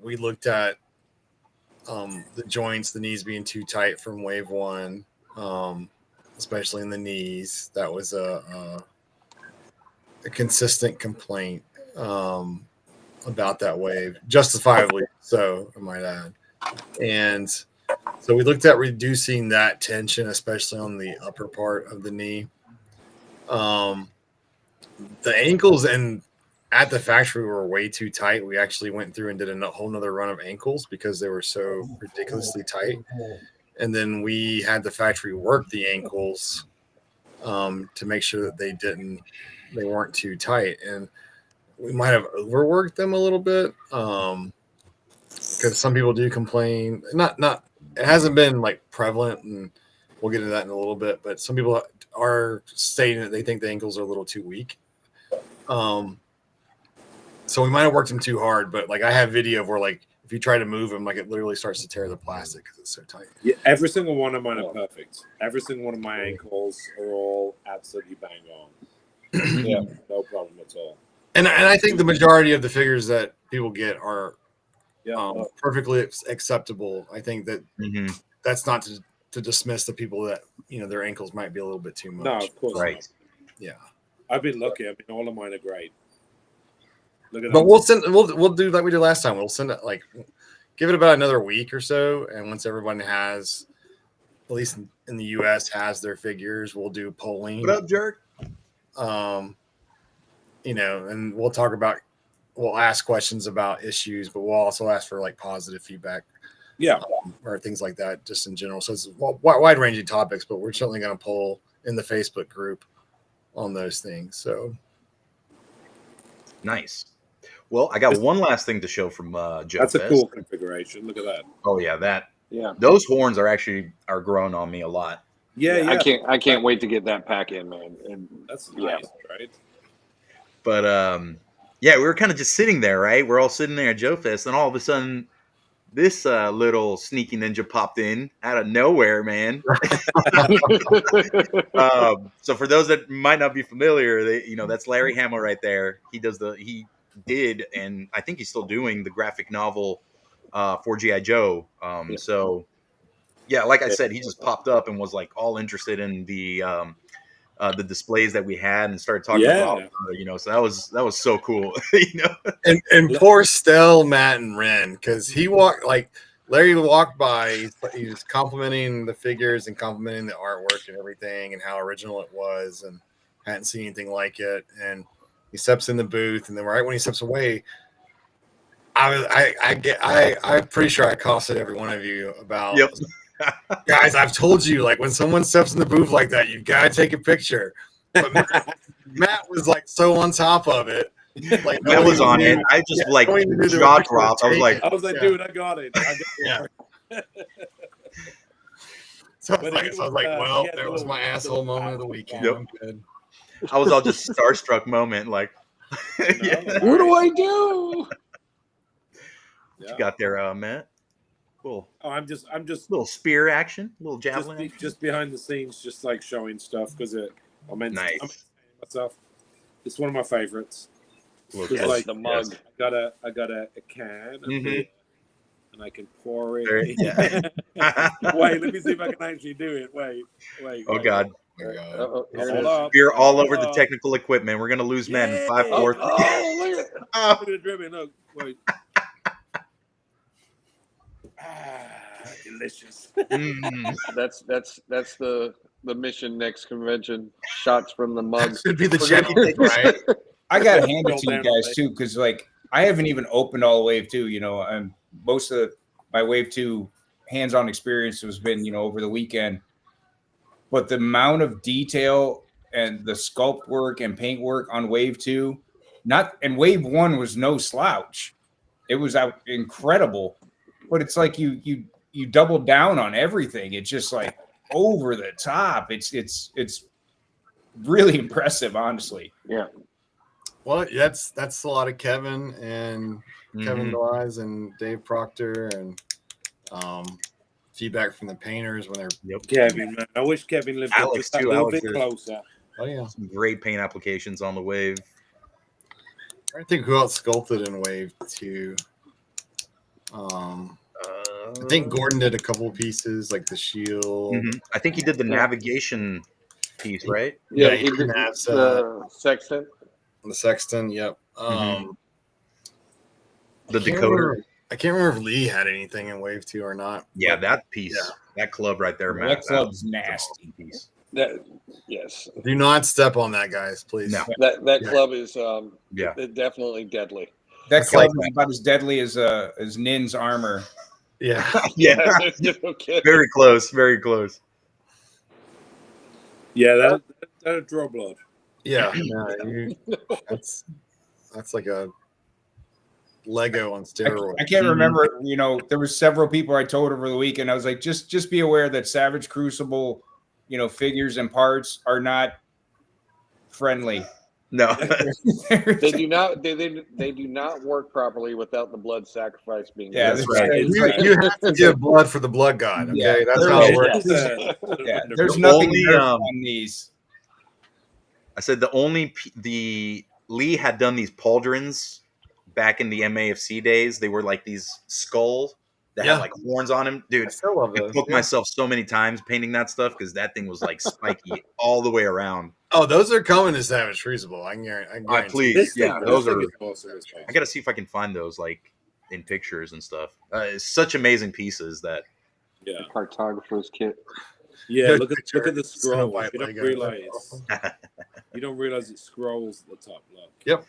looked at the joints, the knees being too tight from Wave 1, especially in the knees. That was a consistent complaint about that wave, justifiably so, I might add. And so we looked at reducing that tension, especially on the upper part of the knee. The ankles and at the factory were way too tight. We actually went through and did a whole nother run of ankles because they were so ridiculously tight. And then we had the factory work the ankles to make sure that they weren't too tight. And we might have overworked them a little bit because some people do complain. Not it hasn't been like prevalent, and we'll get into that in a little bit. But some people are stating that they think the ankles are a little too weak. So we might have worked them too hard, but like I have video of where like if you try to move them, like it literally starts to tear the plastic because it's so tight.
Yeah, every single one of mine are perfect. Every single one of my ankles are all absolutely bang on.
Yeah.
No problem at all.
And I think the majority of the figures that people get are
Yeah.
perfectly acceptable. I think that
Mhm.
that's not to dismiss the people that their ankles might be a little bit too much.
No, of course
Right.
not.
Yeah.
I've been lucky. I mean, all of mine are great. Look at
But
them.
we'll do like we did last time. We'll send it like give it about another week or so, and once everyone has, at least in the US, has their figures, we'll do polling.
What up, jerk?
And we'll ask questions about issues, but we'll also ask for like positive feedback,
Yeah.
or things like that, just in general. So it's wide ranging topics, but we're certainly going to poll in the Facebook group on those things. So
Nice. Well, I got one last thing to show from Joefest.
That's a cool configuration. Look at that.
Oh yeah,
Yeah.
those horns are growing on me a lot.
Yeah.
I can't wait to get that pack in, man. And
That's
Yeah.
nice, right?
But yeah, we were kind of just sitting there, right? We're all sitting there at Joefest, and all of a sudden, this little sneaky ninja popped in out of nowhere, man. So for those that might not be familiar, that's Larry Hamill right there. He did, and I think he's still doing the graphic novel for G.I. Joe. So yeah, like I said, he just popped up and was like all interested in the displays that we had and started talking about, so that was so cool,
and poor Stell, Matt, and Ren, because Larry walked by, he was complimenting the figures and complimenting the artwork and everything and how original it was, and hadn't seen anything like it. And he steps in the booth, and then right when he steps away, I'm pretty sure I accosted every one of you about,
Yep.
guys, I've told you, like when someone steps in the booth like that, you gotta take a picture. But Matt was like so on top of it. Like
That was on it. I just jaw dropped. I was like,
dude, I got it.
Yeah. So I
But
was
it
like,
was,
well,
yeah,
there was my asshole moment of the weekend.
Yep.
I'm good.
I was all just starstruck moment, like, yeah.
what do I do?
What you got there, Matt? Cool.
Oh, I'm just
Little spear action, little javelin.
just behind the scenes, just like showing stuff because I'm entertaining myself. It's one of my favorites.
Look,
Just
yes,
like
the mug.
yes.
I got a can of
Mhm.
beer, and I can pour it.
Very- yeah.
Wait, let me see if I can actually do it. Wait.
Oh God,
Oh my God.
Uh-oh.
Hold up.
you're all over the
Hold up.
technical equipment. We're gonna lose men in 5,
Yeah.
4.
Oh, look at it.
Oh,
Look at it dripping. Look, wait. Delicious.
mm.
That's the mission next convention. Shots from the mug.
Should be the Chevy thing, right?
I got to hand it
Roll
to you
down
guys
the
too, because like I haven't even opened all Wave 2. And most of my Wave 2 hands-on experience has been, over the weekend. But the amount of detail and the sculpt work and paint work on Wave 2, and Wave 1 was no slouch. It was incredible. But it's like you doubled down on everything. It's just like over the top. It's really impressive, honestly.
Yeah.
Well, that's a lot of Kevin and Kevin
Mhm.
Dawes and Dave Proctor, and feedback from the painters when they're
Yep.
Kevin, man. I wish Kevin lived
Alex,
just that
too.
little
Alex
bit
is-
closer.
oh yeah.
Some great paint applications on the Wave.
I think who else sculpted in Wave 2? I think Gordon did a couple of pieces like the shield.
Mhm. I think he did the navigation piece, right?
Yeah,
Yeah,
he did
that's,
the sextant.
The sexton, yep.
The
I can't
decoder.
remember- I can't remember if Lee had anything in Wave 2 or not.
Yeah, that piece, that club right there, Matt.
That club's
was an
nasty.
awesome piece.
That yes,
Do not step on that, guys, please.
No.
that
Yeah.
club is
Yeah.
definitely deadly.
That
It's
club
like-
is about as deadly as Nin's armor.
Yeah.
Yeah.
No kidding.
Very close. Very close.
Yeah, that'll draw blood.
Yeah. That's like a Lego on steroids.
I can't
Mhm.
remember. You know, there was several people I told over the weekend. I was like, just be aware that Savage Crucible, you know, figures and parts are not friendly.
No.
They do not. They do not work properly without the blood sacrifice being.
Yeah,
done.
That's right.
it's
You,
like-
you have to give blood for the blood god. Okay,
Yeah.
that's
There
how it
is-
works.
Yeah,
Under-
there's
The
nothing
only,
nerfed on these.
I said the Lee had done these pauldrons back in the MAFC days. They were like these skulls that
Yeah.
had like horns on them. Dude,
I still love
I
those.
poked
Yeah.
myself so many times painting that stuff because that thing was like spiky all the way around.
Oh, those are coming to Savage Crucible. I guarantee.
Please,
This
yeah,
thing,
those
this
are.
thing is awesome as well.
I gotta see if I can find those like in pictures and stuff. It's such amazing pieces that.
Yeah,
Cartographer's kit.
yeah.
Good
Look at
picture.
the
Snow
scrolls.
White
You don't
Lego.
realize. You don't realize it scrolls at the top. Look.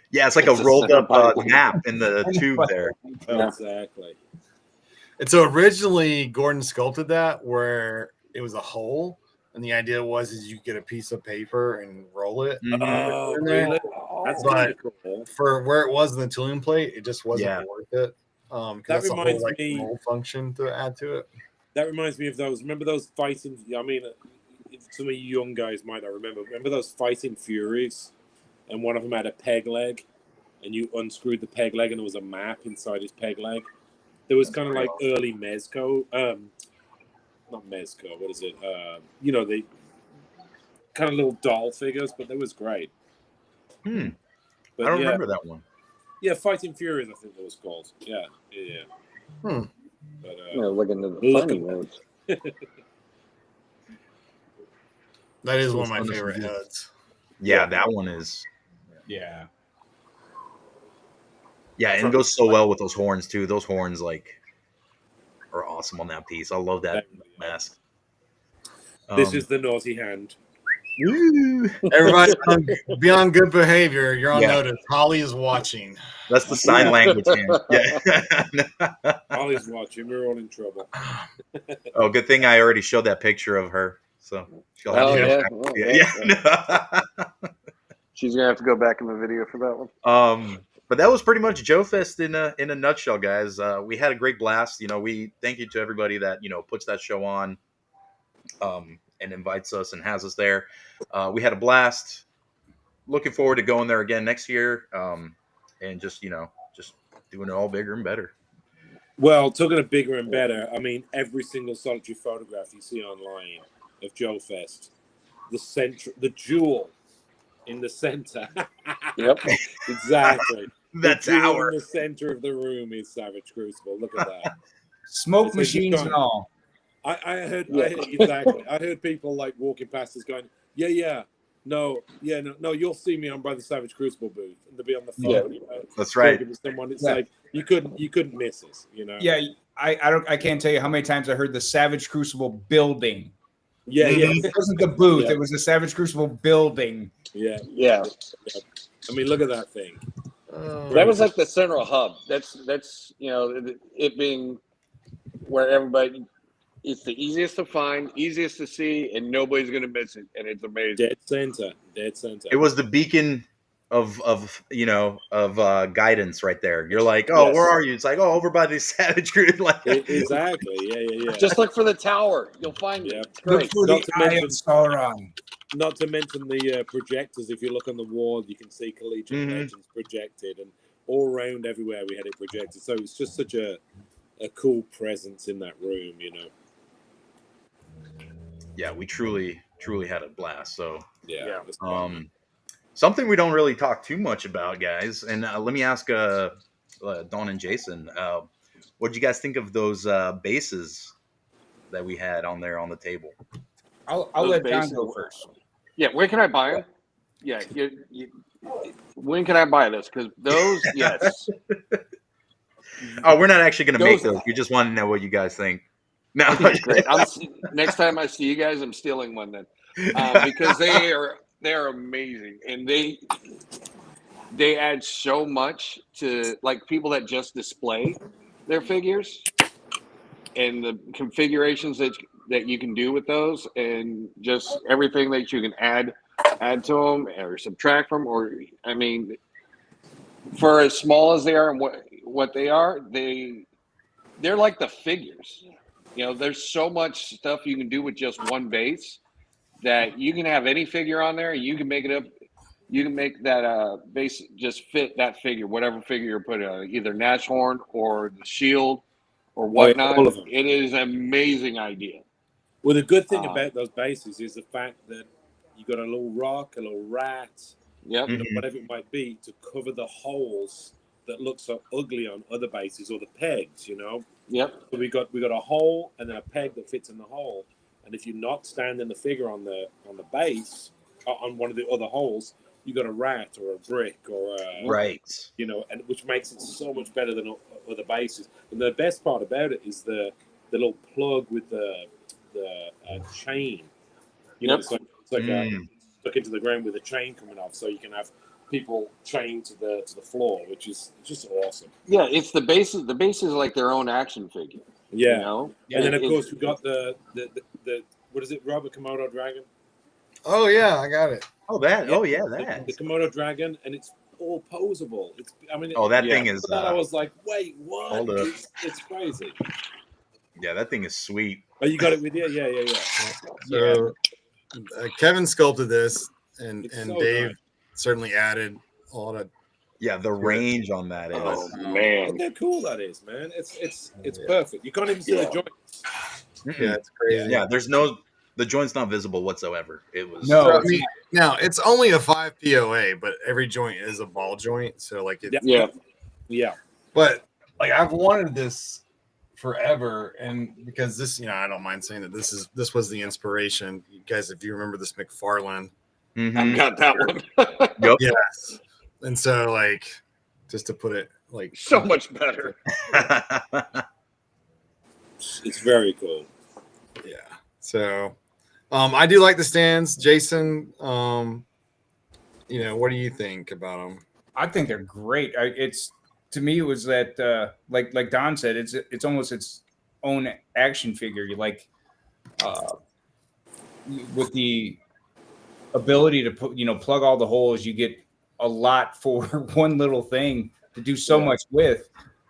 Yeah, it's like
It's
a
a
rolled up
Cenobite.
map in the tube there.
Yeah.
Exactly.
And so originally Gordon sculpted that where it was a hole, and the idea was is you get a piece of paper and roll it.
Mhm.
Oh,
In there.
really? That's
But-
kind of cool.
For where it was in the tooling plate, it just wasn't
Yeah.
worth it. Because
That
that's a whole
reminds
like
me-
roll function to add to it.
That reminds me of those. Remember those fighting? I mean, some of you young guys might not remember. Remember those fighting Furies, and one of them had a peg leg, and you unscrewed the peg leg, and there was a map inside his peg leg. There was kind of like early Mezco, not Mezco. What is it? You know, the kind of little doll figures, but they was great.
Hmm.
But
I don't
yeah,
remember that one.
yeah, Fighting Furies, I think that was called. Yeah.
Hmm.
But
You know, look into the
Look
funny
at-
notes.
That is
So
one of my
it's
favorite
understood.
heads.
Yeah, that one is.
Yeah.
Yeah, and it goes so well with those horns too. Those horns like are awesome on that piece. I love that mask.
this is the naughty hand.
woo.
Everybody be on good behavior. You're on
Yeah.
notice. Holly is watching.
That's the sign language hand. Yeah.
Ollie's watching. We're all in trouble.
Oh, good thing I already showed that picture of her. So she'll have
Oh,
to go
yeah.
back.
Oh,
Yeah.
She's gonna have to go back in the video for that one.
But that was pretty much Joefest in a nutshell, guys. We had a great blast. You know, we thank you to everybody that puts that show on, and invites us and has us there. We had a blast. Looking forward to going there again next year, and just doing it all bigger and better.
Well, talking of bigger and better, I mean, every single solitary photograph you see online of Joefest, the jewel in the center.
Yep.
Exactly.
That's
the jewel
our.
in the center of the room is Savage Crucible. Look at that.
Smoke
It's like you've
machines
gone-
and all.
I heard exactly. I heard people like walking past us going, no, you'll see me on by the Savage Crucible booth, and they'll be on the phone.
Yeah.
That's right.
Talking to someone, it's
Yeah.
like you couldn't miss us.
Yeah, I can't tell you how many times I heard the Savage Crucible building.
yeah,
It wasn't the booth;
Yeah.
it was the Savage Crucible building.
yeah.
Yeah.
I mean, look at that thing.
That was like the central hub. That's it being where everybody. It's the easiest to find, easiest to see, and nobody's gonna miss it. And it's amazing.
Dead center.
It was the beacon of guidance right there. You're like, oh,
Yes.
where are you? It's like, oh, over by the Savage Group. Like,
Exactly. Yeah.
Just look for the tower. You'll find
Yeah.
it. It's
Look
great.
for
Not
the
to
Eye
mention-
of Sauron.
Not to mention the projectors. If you look on the wall, you can see Collegiate
Mhm.
Legends projected, and all around everywhere we had it projected. So it's just such a cool presence in that room,
yeah, we truly had a blast. So,
Yeah.
something we don't really talk too much about, guys. And let me ask Dawn and Jason, what did you guys think of those bases that we had on there on the table?
I'll
Those
let John
bases-
go first.
Yeah, where can I buy them? Yeah, when can I buy this? Because those, yes.
Oh, we're not actually going to make
Those-
those. We just want to know what you guys think. No,
Great. Next time I see you guys, I'm stealing one then. because they're amazing, and they add so much to like people that just display their figures and the configurations that you can do with those, and just everything that you can add to them or subtract from. Or I mean, for as small as they are and what they are, they're like the figures. You know, there's so much stuff you can do with just one base that you can have any figure on there. You can make it up. You can make that base just fit that figure, whatever figure you're putting on, either Nashorn or the shield or
Oh, yeah,
whatnot.
all of them.
It is an amazing idea.
Well, the good thing about those bases is the fact that you got a little rock, a little rat,
Yep.
you know, whatever it might be, to cover the holes that look so ugly on other bases, or the pegs, you know.
Yep.
So we got a hole and then a peg that fits in the hole, and if you're not standing the figure on the base on one of the other holes, you got a rat or a brick or a,
Right.
you know, and which makes it so much better than other bases. And the best part about it is the little plug with the chain. You know,
Yep.
it's like stuck into the ground with a chain coming off, so you can have people chained to the floor, which is just awesome.
Yeah, it's the bases. The base is like their own action figure.
Yeah.
You know?
And then of course we got the what is it, Robert, Komodo dragon?
Oh yeah, I got it.
Oh, that.
Yeah.
Oh, yeah,
The
that.
Komodo dragon, and it's all posable. It's
Oh, that
Yeah.
thing is.
I was like, wait, what?
Hold up.
It's crazy.
Yeah, that thing is sweet.
Oh, you got it with you? Yeah.
So Kevin sculpted this, and
It's so
Dave
nice.
certainly added a lot of.
Yeah, the range on that is.
Oh man.
Look how cool that is, man. It's perfect. You can't even see the joints.
Yeah, it's crazy.
Yeah, the joint's not visible whatsoever. It was.
No.
So, I mean, now it's only a 5 POA, but every joint is a ball joint. So like it,
Yeah.
But like I've wanted this forever, and because this, I don't mind saying that this was the inspiration. You guys, if you remember this McFarlane,
I've got that one.
Yep.
yes. And so like, just to put it like
So much better.
It's very cool.
Yeah. So, I do like the stands, Jason. What do you think about them?
I think they're great. It's to me, it was that like Don said, it's almost its own action figure. You like with the ability to put plug all the holes, you get a lot for one little thing to do so much with.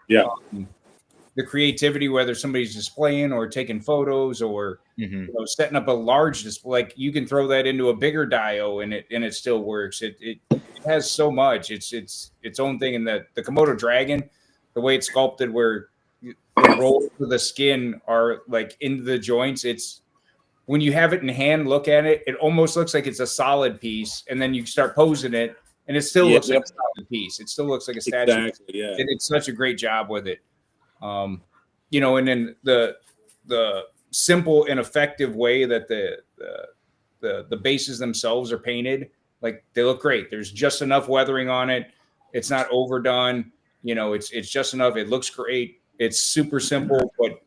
Yeah.
The creativity, whether somebody's displaying or taking photos or setting up a large display, like you can throw that into a bigger dio and it still works. It has so much. It's its own thing. And the Komodo dragon, the way it's sculpted, where the rolls of the skin are like into the joints. It's when you have it in hand, look at it, it almost looks like it's a solid piece, and then you start posing it, and it still looks like a solid piece. It still looks like a statue.
Exactly, yeah.
It did such a great job with it. And then the simple and effective way that the bases themselves are painted, like they look great. There's just enough weathering on it. It's not overdone. It's just enough. It looks great. It's super simple, but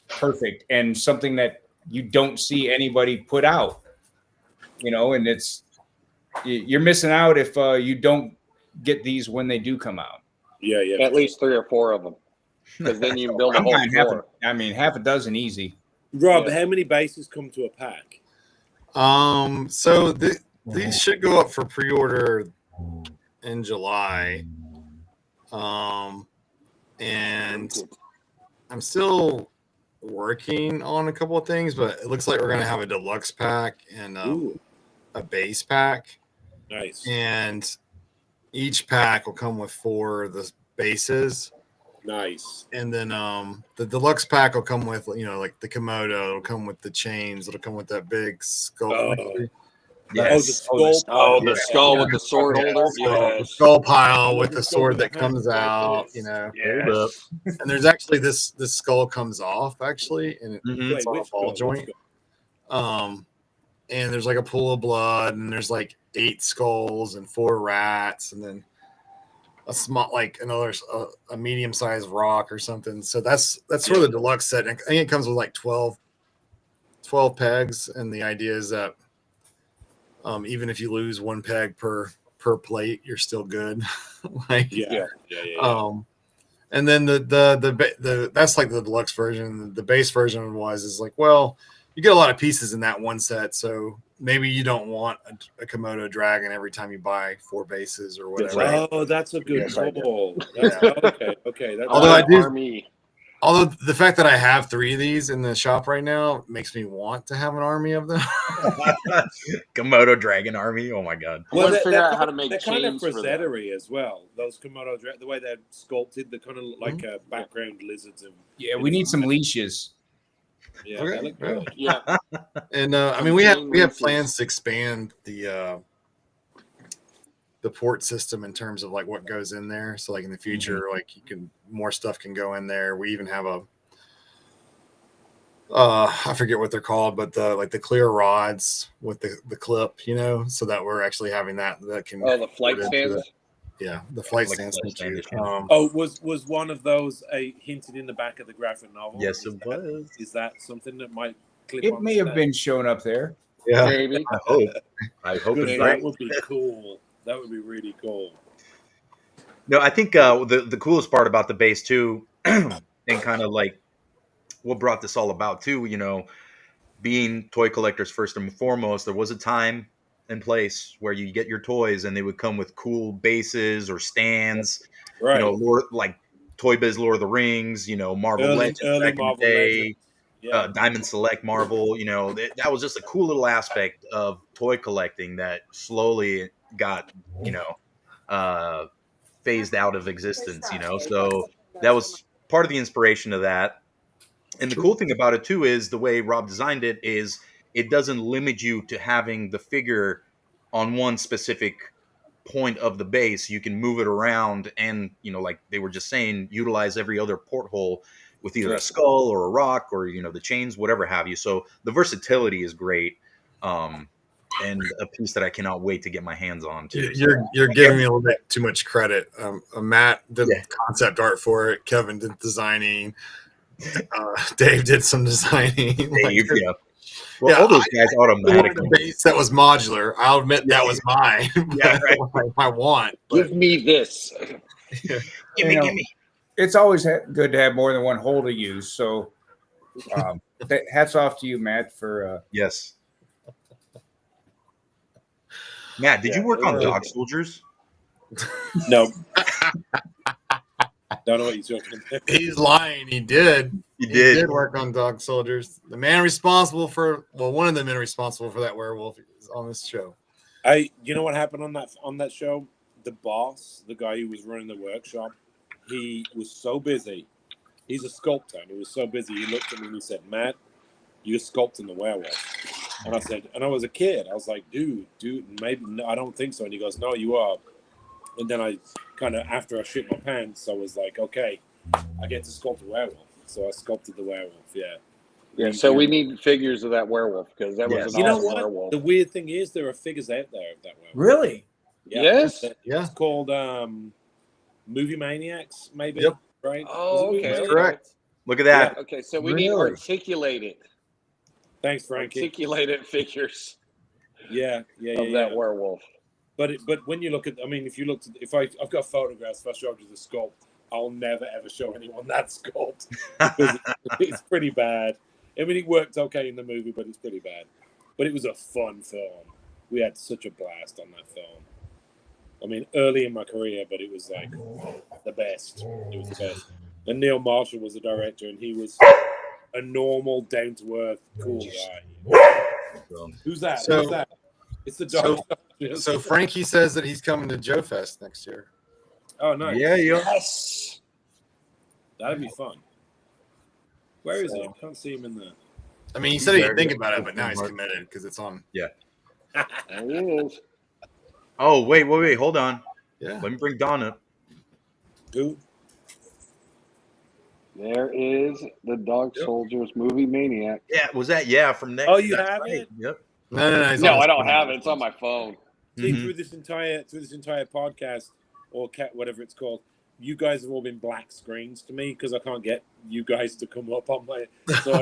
perfect, and something that you don't see anybody put out, and you're missing out if you don't get these when they do come out.
Yeah.
At least 3 or 4 of them, because then you can build a whole floor.
Half a dozen easy.
Rob, how many bases come to a pack?
So these should go up for pre-order in July. And I'm still working on a couple of things, but it looks like we're gonna have a deluxe pack and a base pack.
Nice.
And each pack will come with 4 of the bases.
Nice.
And then the deluxe pack will come with like the Komodo. It'll come with the chains. It'll come with that big skull.
Yes.
Oh, the skull.
The skull with the sword holder.
The
Yes.
skull pile with the sword that comes out.
Yes.
And there's actually this skull comes off actually, and it's on a ball joint. And there's like a pool of blood, and there's like 8 skulls and 4 rats, and then a small, like another a medium sized rock or something. So that's sort of the deluxe set. I think it comes with like 12 pegs, and the idea is that Even if you lose one peg per plate, you're still good. Like,
Yeah.
and then the that's like the deluxe version. The base version is like, well, you get a lot of pieces in that one set, so maybe you don't want a Komodo dragon every time you buy 4 bases or whatever.
Right.
Oh, that's a good
Yes, I do.
call. That's, okay. That's
Although I do-
Army.
Although the fact that I have 3 of these in the shop right now makes me want to have an army of them.
Komodo dragon army. Oh my god.
I want to figure out how to make
they're kind of
chains for them.
Rosetta-y as well. Those Komodo the way they're sculpted, they kind of look like background lizards.
Yeah, we need some leashes.
Yeah,
Okay.
they look good.
Yeah.
And I mean, we have plans to expand the port system in terms of like what goes in there. So like in the future, like more stuff can go in there. We even have I forget what they're called, but the clear rods with the clip, so that we're actually having that can.
Oh, the flight stands.
The flight
Like
stands.
flight stand,
Was one of those hinted in the back of the graphic novel?
Yes, it was.
Is that something that might clip
It
on
may have been shown up there.
Yeah.
Maybe.
I hope it's
That
right.
would be cool. That would be really cool.
No, I think the coolest part about the base too, and kind of like what brought this all about too, being toy collectors first and foremost, there was a time and place where you get your toys and they would come with cool bases or stands,
Right.
like Toy Biz Lord of the Rings, Marvel Legends
early
back in the
Marvel
day.
Legends. Yeah.
Diamond Select Marvel, that was just a cool little aspect of toy collecting that slowly got, phased out of existence, so that was part of the inspiration of that. And the cool thing about it too is the way Rob designed it is it doesn't limit you to having the figure on one specific point of the base. You can move it around and, like they were just saying, utilize every other porthole with either a skull or a rock or, the chains, whatever have you. So the versatility is great. And a piece that I cannot wait to get my hands on too.
You're giving me a little bit too much credit. Matt did concept art for it. Kevin did designing. Dave did some designing.
Dave, all those guys automatically.
Base that was modular. I'll admit that was mine.
Yeah, right.
I want.
Give me this.
Give me.
It's always good to have more than one hole to use. So, hats off to you, Matt, for
yes. Matt, did you work on Dog Soldiers?
No. Don't know what you're talking about.
He's lying. He did.
He did
work on Dog Soldiers. The man responsible for one of the men responsible for that werewolf is on this show.
You know what happened on that show? The boss, the guy who was running the workshop, he was so busy. He's a sculptor, and he was so busy. He looked at me and he said, "Matt, you're sculpting the werewolf." And I said, and I was a kid. I was like, dude, maybe no, I don't think so. And he goes, "No, you are." And then I kind of, after I shit my pants, I was like, okay, I get to sculpt a werewolf. So I sculpted the werewolf. Yeah.
Yeah. So we need figures of that werewolf because that was an awesome werewolf.
The weird thing is, there are figures out there of that werewolf.
Really?
Yeah.
Yes.
It's called Movie Maniacs, maybe.
Yep.
Right.
Oh, okay.
That's correct.
Look at that.
Yeah, okay, so we need articulated.
Thanks, Frankie.
Articulated figures.
Yeah.
Of that werewolf.
But when you look at, if I've got photographs, if I showed you the sculpt, I'll never ever show anyone that sculpt because it's pretty bad. I mean, it worked okay in the movie, but it's pretty bad. But it was a fun film. We had such a blast on that film. I mean, early in my career, but it was like the best. It was the best. And Neil Marshall was the director, and he was a normal, down-to-earth, cool guy. Who's that? Who's that? It's the dog.
So Frankie says that he's coming to Joefest next year.
Oh, nice.
Yeah.
Yes.
That'd be fun. Where is he? I can't see him in there.
I mean, he said he'd think about it, but now he's committed because it's on.
Yeah.
There he is.
Oh, wait. Hold on.
Yeah.
Let me bring Don up.
Who?
There is the Dog Soldiers Movie Maniac.
Yeah, was that? From next.
Oh, you have it?
Yep.
No.
No, I don't have it. It's on my phone.
See, through this entire podcast or whatever it's called, you guys have all been black screens to me because I can't get you guys to come up on my. So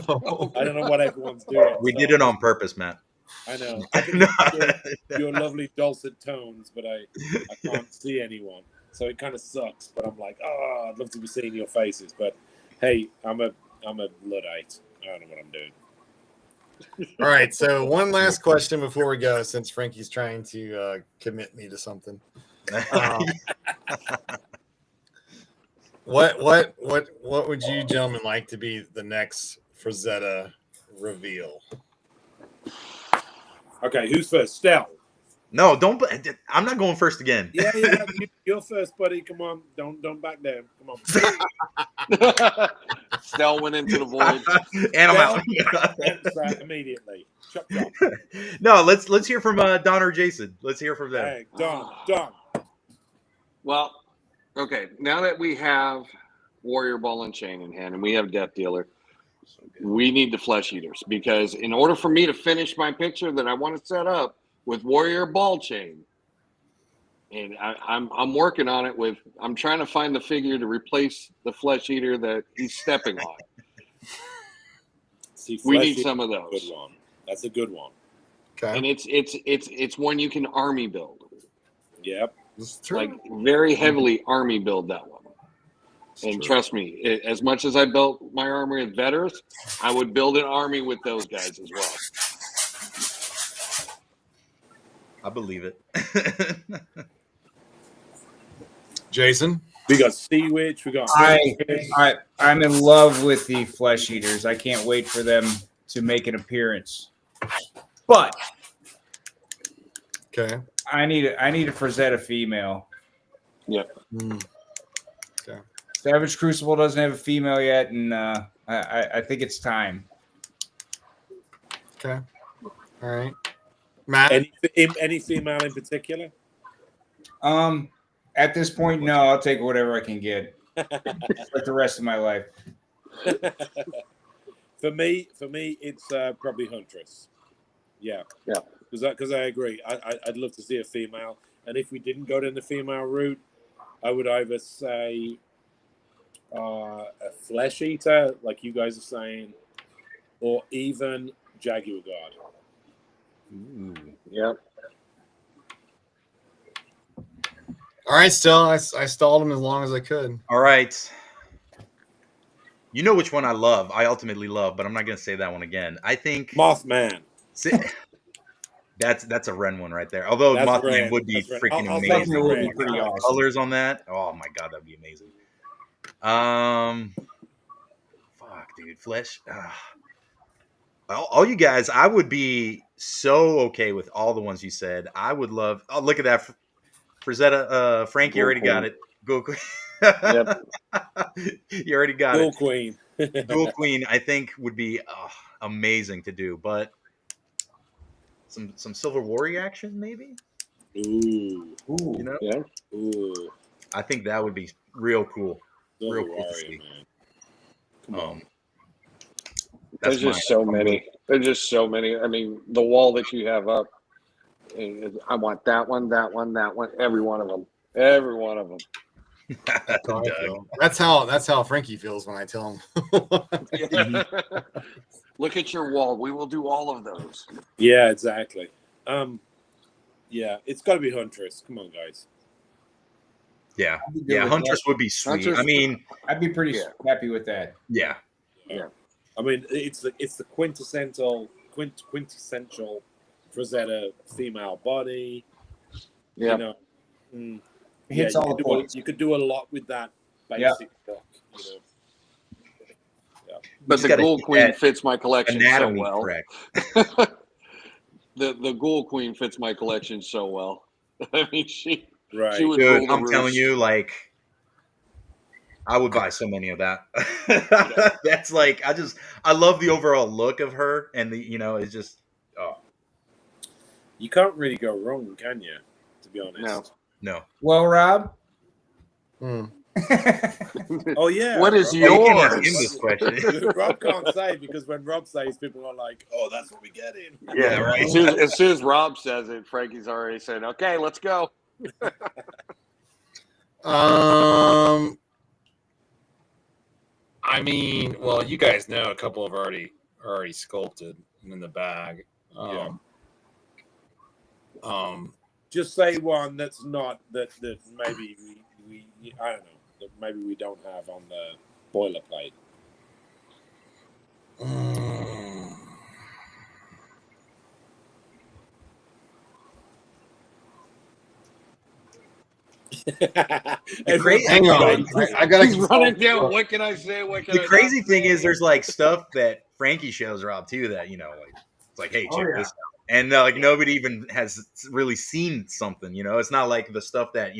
I don't know what everyone's doing.
We did it on purpose, Matt.
I know. I can
No.
hear your lovely dulcet tones, but I can't see anyone. So it kind of sucks. But I'm like, oh, I'd love to be seeing your faces. But hey, I'm a Luddite. I don't know what I'm doing.
All right. So one last question before we go, since Frankie's trying to commit me to something. What would you gentlemen like to be the next Frazetta reveal?
Okay, who's first? Stell.
No, don't. I'm not going first again.
Yeah. You're first, buddy. Come on. Don't back down. Come on.
Stell went into the void.
And I'm out.
Answer immediately. Chop chop.
No, let's hear from Don or Jason. Let's hear from them.
Hey, Don.
Well, okay. Now that we have Warrior Ball and Chain in hand, and we have Death Dealer, we need the Flesh Eaters, because in order for me to finish my picture that I want to set up with Warrior Ball Chain, and I'm working on it with. I'm trying to find the figure to replace the Flesh Eater that he's stepping on.
See,
We need some of those.
Good one. That's a good one.
Okay.
And it's one you can army build.
Yep.
This is true.
Like very heavily army build that one.
It's
And
true.
trust me, as much as I built my army with veterans, I would build an army with those guys as well.
I believe it.
Jason.
We got Sea Witch. We got.
I'm in love with the Flesh Eaters. I can't wait for them to make an appearance. But
Okay.
I need a Frazetta female.
Yep.
Okay.
Savage Crucible doesn't have a female yet, and I think it's time.
Okay. All right. Matt.
Any female in particular?
At this point, no. I'll take whatever I can get for the rest of my life.
For me, it's probably Huntress. Yeah. Because I agree. I'd love to see a female, and if we didn't go down the female route, I would either say a Flesh Eater, like you guys are saying, or even Jaguar Guard.
Ooh.
Yep.
All right. Still, I stalled him as long as I could.
All right. You know which one I love. I ultimately love, but I'm not going to say that one again. I think
Mothman.
that's a Ren one right there. Although
That's
Mothman
Ren.
would be
That's Ren.
freaking
I'll
amazing.
say
Mothman would be
Ren.
pretty
The
awesome.
colors on that. Oh my god, that'd be amazing. Fuck, dude, Flesh. All you guys, I would be so okay with all the ones you said. I would love. Oh, look at that, Frazetta. Frank, you already got it. Go Queen.
Yep.
You already got
Dual
it.
Queen.
Dual Queen, I think, would be amazing to do, but some Silver Warrior action, maybe.
Ooh.
You know,
Yeah.
Ooh.
I think that would be real cool.
Silver
Real cool to
Warrior,
see.
man. Come on.
There's just so many. There's just so many. I mean, the wall that you have up. I want that one, that one, that one. Every one of them. Every one of them.
That's how I feel. That's how Frankie feels when I tell him.
Look at your wall. We will do all of those.
Yeah, exactly. Yeah, it's got to be Huntress. Come on, guys.
Yeah,
I'd be good
yeah.
with
Huntress would be sweet.
Huntress-
I mean,
I'd be pretty happy with that.
yeah.
I mean, it's the quintessential Frazetta female body.
Yeah.
You know,
It hits all the points.
You could do a lot with that basic look. You know.
But
just
the
gotta
Ghoul
get
Queen
that
fits my collection so
Anatomy
well.
correct.
The Ghoul Queen fits my collection so well. I mean, she
Right.
would
Dude,
rule the
I'm telling
roost.
you, like, I would buy so many of that. That's like, I love the overall look of her, and it's just,
You can't really go wrong, can you? To be honest.
no.
Well, Rob.
Oh yeah.
What is
Rob.
Well, you can't ask him
yours?
this question.
Rob can't say, because when Rob says, people are like, "Oh, that's what we get in."
Yeah, right.
As soon as Rob says it, Frankie's already said, "Okay, let's go."
I mean, well, you guys know a couple of are already sculpted and in the bag.
Yeah. Just say one that's not that maybe we I don't know, that maybe we don't have on the boilerplate.
Hang on. I gotta
He's running down. What can I say? What can
The
I
crazy
not
thing
say?
is, there's like stuff that Frankie shows Rob too that like it's like, hey, check this out, and like nobody even has really seen something. It's not like the stuff that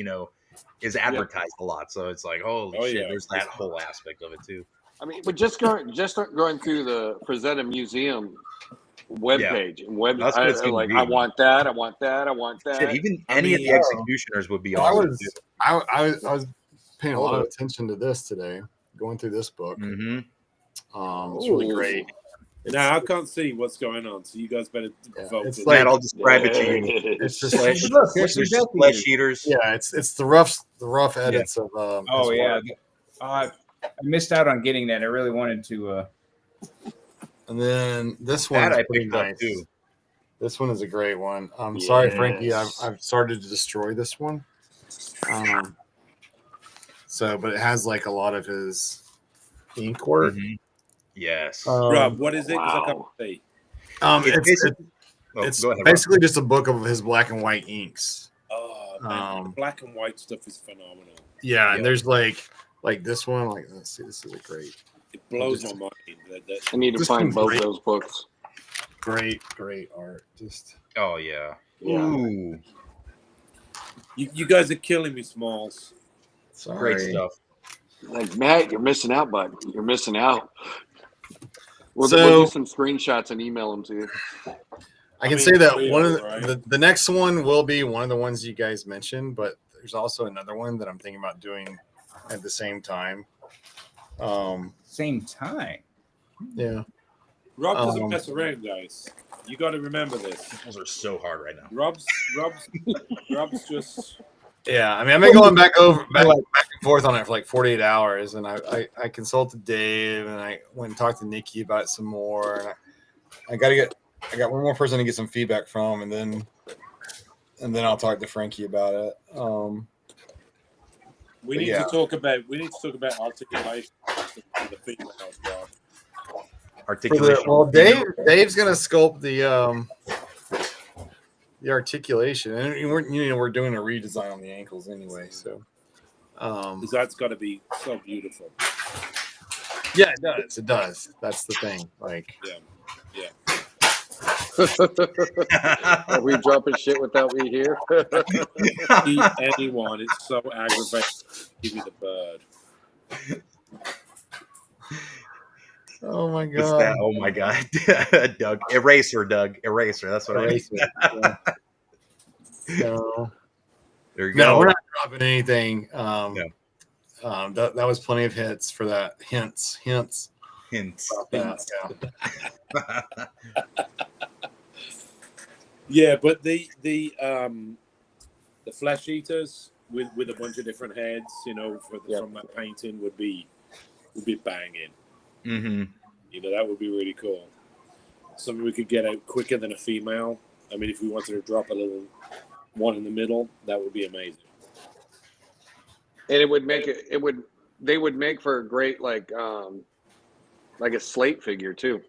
is advertised a lot. So it's like, holy shit, there's that whole aspect of it too.
I mean, but just going through the Frazetta Museum webpage and web.
That's what it's gonna be.
I want that. I want that. I want that.
Shit, even any of the executioners would be
I
awesome.
was paying a lot of attention to this today, going through this book.
Mm-hmm.
It's really great.
Now I can't see what's going on, so you guys better focus.
It's like,
I'll describe it to you.
It's just
There's flesh eaters.
Yeah, it's the rough edits of.
Oh yeah, I missed out on getting that. I really wanted to.
And then this one
I picked up too.
This one is a great one. I'm sorry, Frankie. I've started to destroy this one. But it has like a lot of his ink work.
Mm-hmm. Yes.
Rob, what is it? Because I can't see.
It's basically just a book of his black and white inks.
Oh, man, the black and white stuff is phenomenal.
Yeah, and there's like this one. Like, let's see, this is a great.
It blows my mind.
I need to find both those books.
Great art. Just.
Oh yeah.
Ooh.
You guys are killing me, Smalls.
Great stuff.
Like, Matt, you're missing out, bud. You're missing out. We'll do some screenshots and email them to you.
I can say that one of the next one will be one of the ones you guys mentioned, but there's also another one that I'm thinking about doing at the same time.
Same time.
Yeah.
Rob doesn't mess around, guys. You got to remember this.
Those are so hard right now.
Rob's just.
Yeah, I mean, I've been going back and forth on it for like 48 hours, and I consulted Dave, and I went and talked to Nikki about it some more, and I got one more person to get some feedback from, and then I'll talk to Frankie about it.
We need to talk about articulation for the females, Rob.
Articulation.
Well, Dave's gonna sculpt the articulation, and we're doing a redesign on the ankles anyway. So,
because that's got to be so beautiful.
Yeah, it does. It does. That's the thing. Like,
yeah.
Are we dropping shit without we here?
Anyone, it's so aggravating. Give me the bird.
Oh my god!
Oh my god, Doug, eraser. That's what I mean.
No.
There you
No,
go.
we're not dropping anything. That was plenty of hits for that. Hints. About that, yeah.
Yeah, but the flesh eaters with a bunch of different heads, from that painting would be banging.
Mm-hmm.
That would be really cool. Something we could get out quicker than a female. I mean, if we wanted to drop a little one in the middle, that would be amazing.
And it would make they would make for a great like a slate figure too,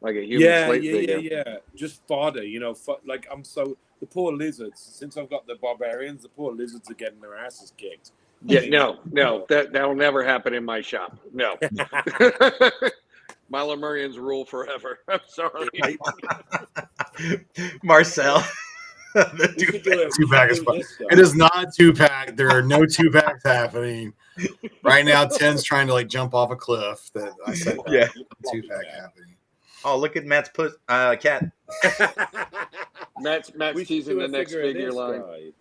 like a human slate figure.
Yeah. Just fodder, the poor lizards. Since I've got the barbarians, the poor lizards are getting their asses kicked.
Yeah, no, that'll never happen in my shop. No. My Lemurians rule forever. I'm sorry.
Marcel.
The two-pack is fun. It is not a two-pack. There are no two-packs happening. Right now, Ten's trying to jump off a cliff that I said two-pack happening.
Oh, look at Matt's cat.
Matt's teasing the next figure line. Right.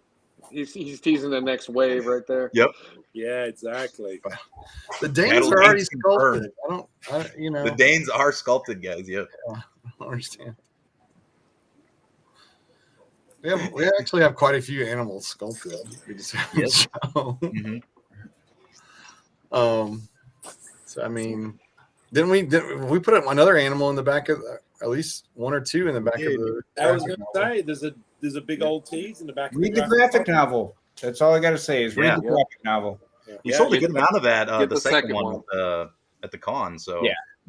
He's teasing the next wave right there.
Yep.
Yeah, exactly.
The Danes are already sculpted.
The Danes are sculpted, guys. Yep.
I don't understand. We actually have quite a few animals sculpted. We just haven't shown.
Mm-hmm.
So I mean, Didn't we put another animal in the back of at least one or two in the back of the?
I was going to say there's a big old tease in the back.
Read
of
the graphic novel. That's all I got to say is read
Yeah.
the graphic novel.
We sold a good amount of that.
Get
The second one at the con. So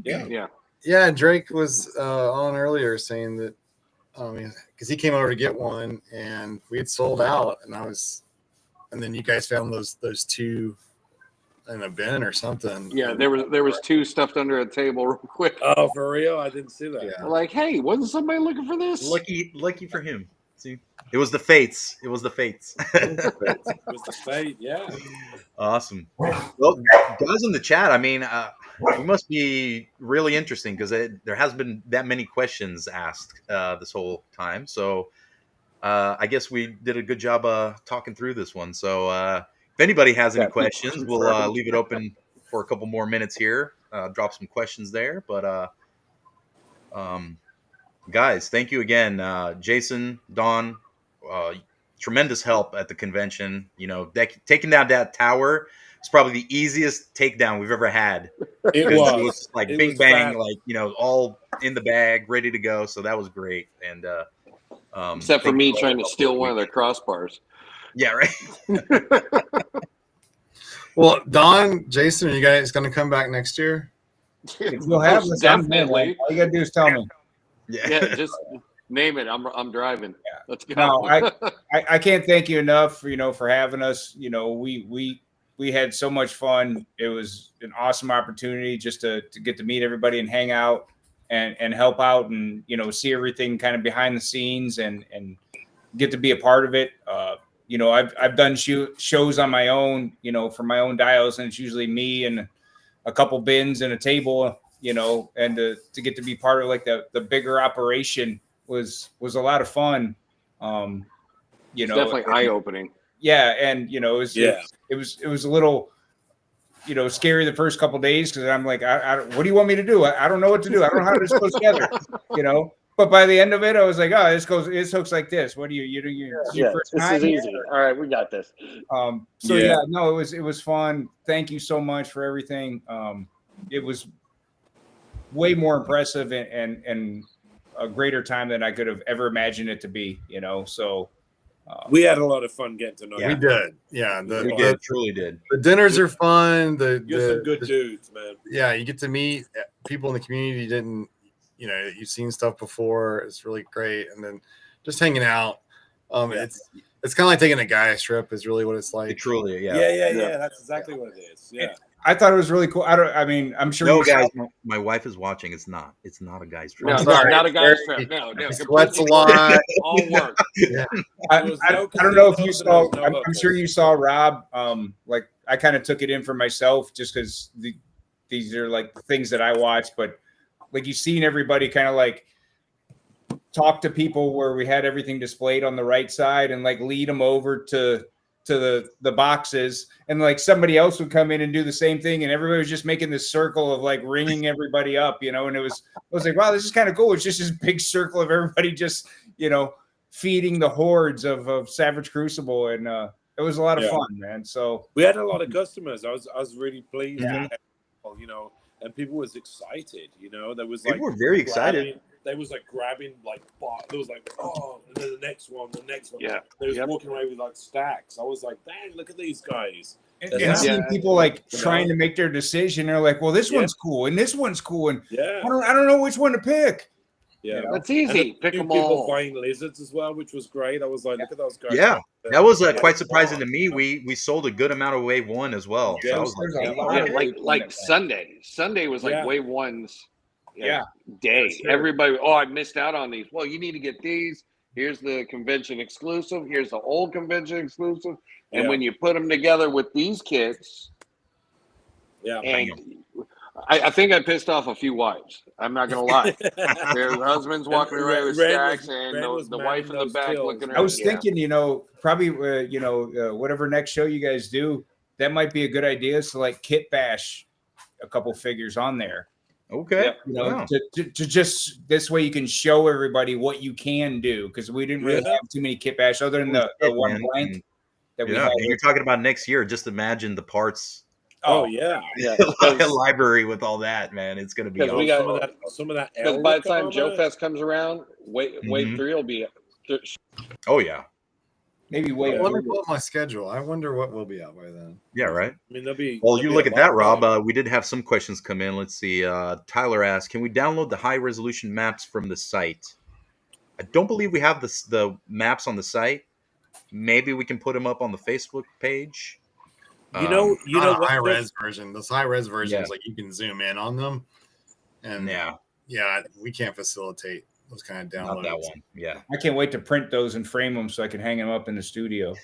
Yeah.
Yeah, Drake was on earlier saying that because he came over to get one and we had sold out, and then you guys found those two in a bin or something.
Yeah, there was two stuffed under a table real quick.
Oh, for real? I didn't see that.
Yeah.
Like, hey, wasn't somebody looking for this?
lucky for him. See, it was the fates. It was the fates.
It was the fate, yeah.
Awesome. Well, guys in the chat, I mean, it must be really interesting because there hasn't been that many questions asked this whole time. So I guess we did a good job talking through this one. So if anybody has any questions, we'll leave it open for a couple more minutes here. Drop some questions there. But guys, thank you again. Jason, Don, tremendous help at the convention. You know, taking down that tower is probably the easiest takedown we've ever had.
It
It
was.
was like
It
bing
was
bang,
fast.
like, you know, all in the bag, ready to go. So that was great. And
Except for
thank
me
you all.
trying to steal one of their crossbars.
Yeah, right.
Well, Don, Jason, are you guys going to come back next year?
If you'll have
Most
this, I'm in, man.
definitely.
All you got to do is tell me.
Yeah, just name it. I'm driving.
Yeah.
Let's go.
No, I can't thank you enough for having us. You know, we had so much fun. It was an awesome opportunity just to get to meet everybody and hang out and help out and, you know, see everything kind of behind the scenes and get to be a part of it. You know, I've done shows on my own, you know, for my own dials, and it's usually me and a couple bins and a table, you know, and to get to be part of like the bigger operation was a lot of fun. You
It's
know,
definitely eye opening.
yeah, and you know, it was a little, you know, scary the first couple of days because I'm like, what do you want me to do? I don't know what to do. I don't know how this goes together, you know. But by the end of it, I was like, oh, this looks like this. What do you do? Your first
this
time
is
here?
easy. All right, we got this.
So yeah, no, it was fun. Thank you so much for everything. It was way more impressive and a greater time than I could have ever imagined it to be, you know. So
we had a lot of fun getting to know
Yeah.
you.
We did. Yeah.
We did, truly did.
The dinners are fun.
You're some good dudes, man.
Yeah, you get to meet people in the community you didn't, you know, you've seen stuff before. It's really great. And then just hanging out. It's kind of like taking a guys trip is really what it's like.
It truly, yeah.
Yeah. That's exactly what it is. Yeah.
I thought it was really cool. I mean, I'm sure.
No,
you saw-
guys, my wife is watching. It's not a guy's trip.
No,
I'm sorry.
not a guy's trip. No.
He sweats a
completely
lot.
all work.
I
There was
don't know if you
casinos,
saw.
there was no
I'm sure you saw Rob. Like I kind of took it in for myself just because these are like the things that I watch. But like you've seen everybody kind of like talk to people where we had everything displayed on the right side and like lead them over to the boxes, and like somebody else would come in and do the same thing, and everybody was just making this circle of like ringing everybody up, you know. And I was like, wow, this is kind of cool. It's just this big circle of everybody just, you know, feeding the hordes of Savage Crucible, and it was a lot of fun, man. So
we had a lot of customers. I was really pleased.
Yeah.
You know, and people was excited. You know, there was
People
like
were very excited.
grabbing- They was like grabbing like there was like and then the next one.
Yeah.
They was
Yep.
walking away with like stacks. I was like, dang, look at these guys.
and seeing people like
You know?
trying to make their decision, they're like, well, this
Yeah.
one's cool and this one's cool, and
Yeah,
I don't know which one to pick.
yeah.
That's
And
easy. Pick
new
them
people
all.
buying lizards as well, which was great. I was like, look at those guys.
Yeah, that was quite surprising to me. We sold a good amount of wave one as well. So I was
There's
like,
a
hey,
lot
Yeah,
of
like Sunday. Sunday was like
Yeah.
wave one's
Yeah.
day.
Sure.
Everybody, I missed out on these. Well, you need to get these. Here's the convention exclusive. Here's the old convention exclusive. And
Yeah.
when you put them together with these kits,
Yeah.
and I think I pissed off a few wives. I'm not gonna lie. Their husbands walking around with
Red
stacks,
was-
and
Red was
the wife in the
manning
back
those
looking
kills.
around.
I was
Yeah.
thinking, you know, probably, whatever next show you guys do, that might be a good idea. So like kit bash a couple figures on there,
okay,
you know,
wow.
to just this way you can show everybody what you can do. Cause we didn't really
Yeah.
have too many kit bash other than the one
Man,
blank that we
yeah,
had.
and you're talking about next year. Just imagine the parts
Oh yeah,
Yeah,
A library with all that, man. It's gonna be
'cause we
awesome.
got-
some of that.
because by the time
Joe
Joefest comes around, wave
Mhm.
3 will be.
Oh yeah,
Maybe wait.
Yeah.
Let me pull up my schedule. I wonder what will be out by then.
yeah, right.
I mean, there'll be.
Well,
there'll
you
be
look
a
at that,
lot
Rob.
of-
We did have some questions come in. Let's see. Tyler asked, "Can we download the high resolution maps from the site?" I don't believe we have the maps on the site. Maybe we can put them up on the Facebook page.
You know
Not a
what?
high
Joe?
res version. Those high res versions,
Yeah.
like you can zoom in on them, and
Yeah,
we can't facilitate those kind of
not that
downloads.
one. Yeah.
I can't wait to print those and frame them so I can hang them up in the studio.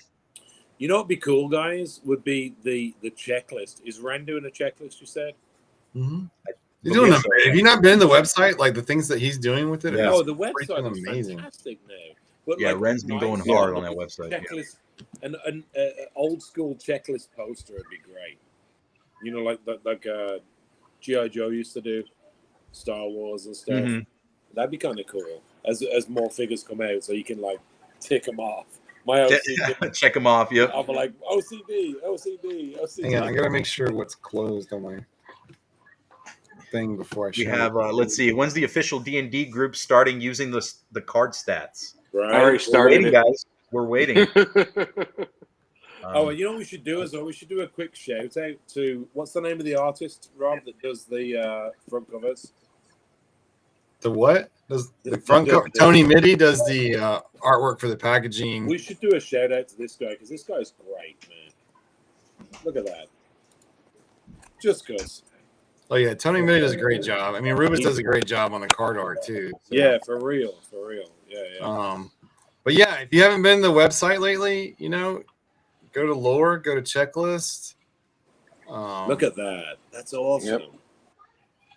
You know what'd be cool, guys? Would be the checklist. Is Ren doing a checklist? You said.
Mm-hmm. He's
believe
doing
so,
Have you not been to the website? Like the things that he's doing with it?
Yeah.
Oh,
It's
the website
freaking
is
amazing.
fantastic now. But
Yeah,
like,
Ren's been going hard on that website. Yeah.
Checklist, an old school checklist poster would be great. You know, like GI Joe used to do, Star Wars and stuff.
Mhm.
That'd be kind of cool as more figures come out, so you can like tick them off. My OCD,
Check them off. Yep.
I'll be like OCD.
Hang on, I gotta make sure what's closed on my thing before I
We
show
have.
it.
Let's see. When's the official D&D group starting using the card stats?
Right.
I already
We're
started
waiting,
it.
guys. We're waiting.
Oh, and you know what we should do as well? We should do a quick shout out to what's the name of the artist, Rob, that does the front covers?
The what? Does the
The-
front
the-
cover? Tony Mitty does the artwork for the packaging.
We should do a shout out to this guy because this guy's great, man. Look at that. Just goes.
Oh yeah, Tony Mitty does a great job. I mean, Rubens does a great job on the card art too. So,
Yeah, for real. Yeah.
But yeah, if you haven't been to the website lately, go to lore, go to checklist.
Look at that. That's awesome.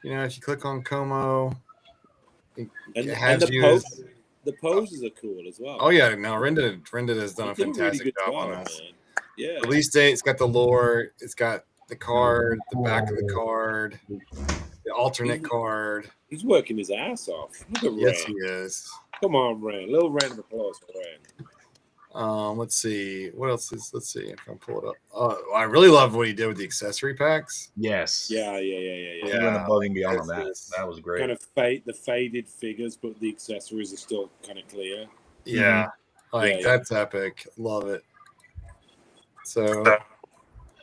Yep.
If you click on Como,
And
it has
the
you.
the poses are cool as well.
Oh yeah, no, Renda has done a
He did
fantastic
really good
job on this.
man. Yeah.
Release date, it's got the lore, it's got the card, the back of the card, the alternate card.
He's working his ass off. Look at
Yes,
Ren.
he is.
Come on, Ren. Little round of applause for Ren.
Let's see what else is. Let's see if I can pull it up. Oh, I really love what he did with the accessory packs.
Yes.
Yeah.
He went above and beyond on that.
That's-
That was great.
Kind of the faded figures, but the accessories are still kind of clear.
Yeah,
Yeah.
that's epic. Love it. So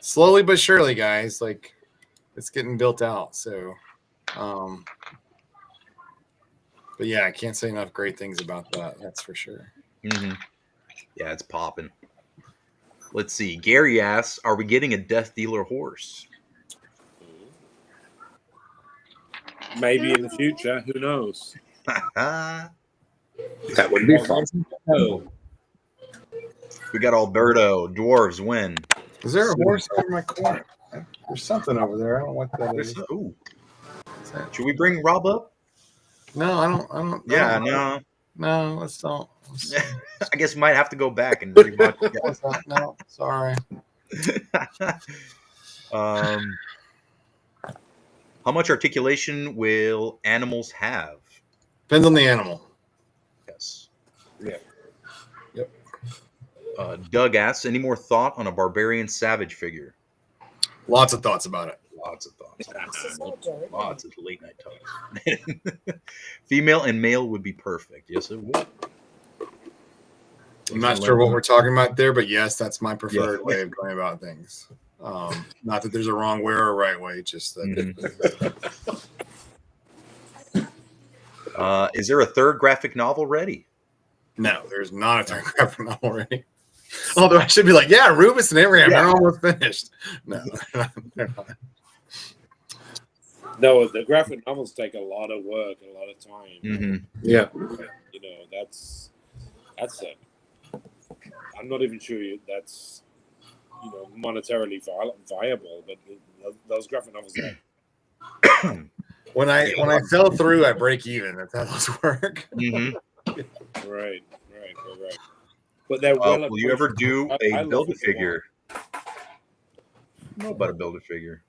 slowly but surely, guys, like it's getting built out. So, but yeah, I can't say enough great things about that. That's for sure.
Mm-hmm. Yeah, it's popping. Let's see. Gary asks, "Are we getting a Death Dealer horse?"
Maybe in the future. Who knows?
That would be fun.
Oh,
We got Alberto. Dwarves win.
Is there a horse over my corner? There's something over there. I don't know what that is.
Ooh. Should we bring Rob up?
No, I don't.
Yeah, no.
No, let's don't.
I guess we might have to go back and rewatch it.
No, sorry.
How much articulation will animals have?
Depends on the animal.
Yes.
Yeah.
Yep.
Doug asks, "Any more thought on a barbarian savage figure?"
Lots of thoughts about it.
Lots of thoughts. Lots of late night talks. Female and male would be perfect. Yes, it would.
I'm not sure what we're talking about there, but yes, that's my preferred way of going about things. Not that there's a wrong way or a right way, just that.
Is there a third graphic novel ready?
No, there's not a third graphic novel already. Although I should be like, yeah, Rubens and Abraham, they're almost finished. No, they're not.
No, the graphic novels take a lot of work, a lot of time.
Mm-hmm.
Yeah.
You know, that's a. I'm not even sure that's monetarily viable, but those graphic novels are.
When I fell through, I break even. That's how those work.
Mm-hmm.
Right. But they're well.
Will you ever do
I
a
love
Build-A-Figure? Know about a Build-A-Figure?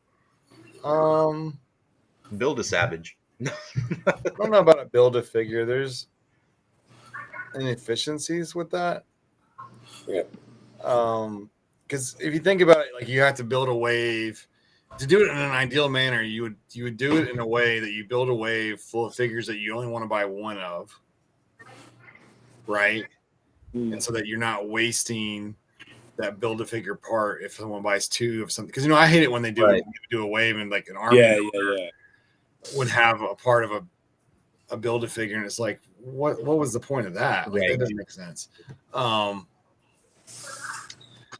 Build-A-Savage.
I don't know about a Build-A-Figure. There's inefficiencies with that.
Yeah.
Because if you think about it, like you have to build a wave, to do it in an ideal manner, you would do it in a way that you build a wave full of figures that you only want to buy one of, right? And so that you're not wasting that build a figure part if someone buys two of something. Because I hate it when they do a wave and like an army would have a part of a build a figure, and it's like, what was the point of that? Like that doesn't make sense.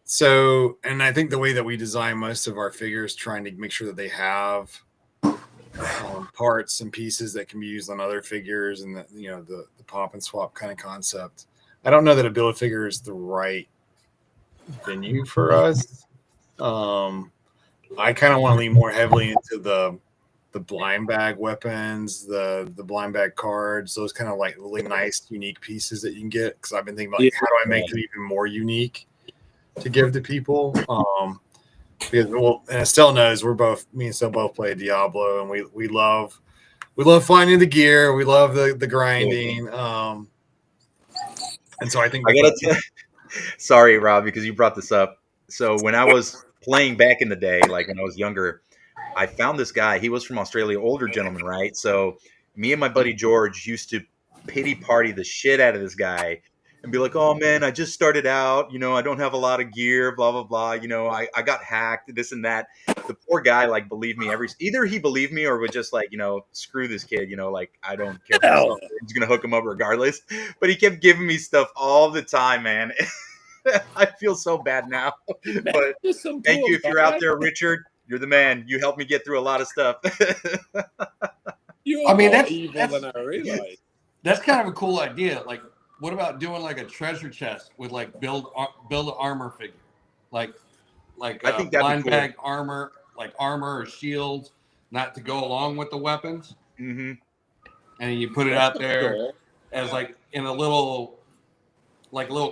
So, and I think the way that we design most of our figures, trying to make sure that they have parts and pieces that can be used on other figures, and the pop and swap kind of concept. I don't know that a build a figure is the right venue for us. I kind of want to lean more heavily into the blind bag weapons, the blind bag cards, those kind of like really nice, unique pieces that you can get. Because I've been thinking about how do I make them even more unique to give to people. Because and Estelle knows me and Estelle both play Diablo, and we love finding the gear, we love the grinding. And so I think
sorry, Rob, because you brought this up. So when I was playing back in the day, like when I was younger, I found this guy. He was from Australia, older gentleman, right? So me and my buddy George used to pity party the shit out of this guy and be like, oh man, I just started out, I don't have a lot of gear, blah, blah, blah. I got hacked, this and that. The poor guy, like, believed me either he believed me or would just like, screw this kid, like, I don't care. I'm just going to hook him up regardless. But he kept giving me stuff all the time, man. I feel so bad now. But thank you if you're out there, Richard. You're the man. You helped me get through a lot of stuff.
That's evil than I realized.
That's kind of a cool idea. Like, what about doing like a treasure chest with like build an armor figure, like
I think
blind bag armor, like armor or shields, not to go along with the weapons.
Mm-hmm.
And you put it out there as like in a little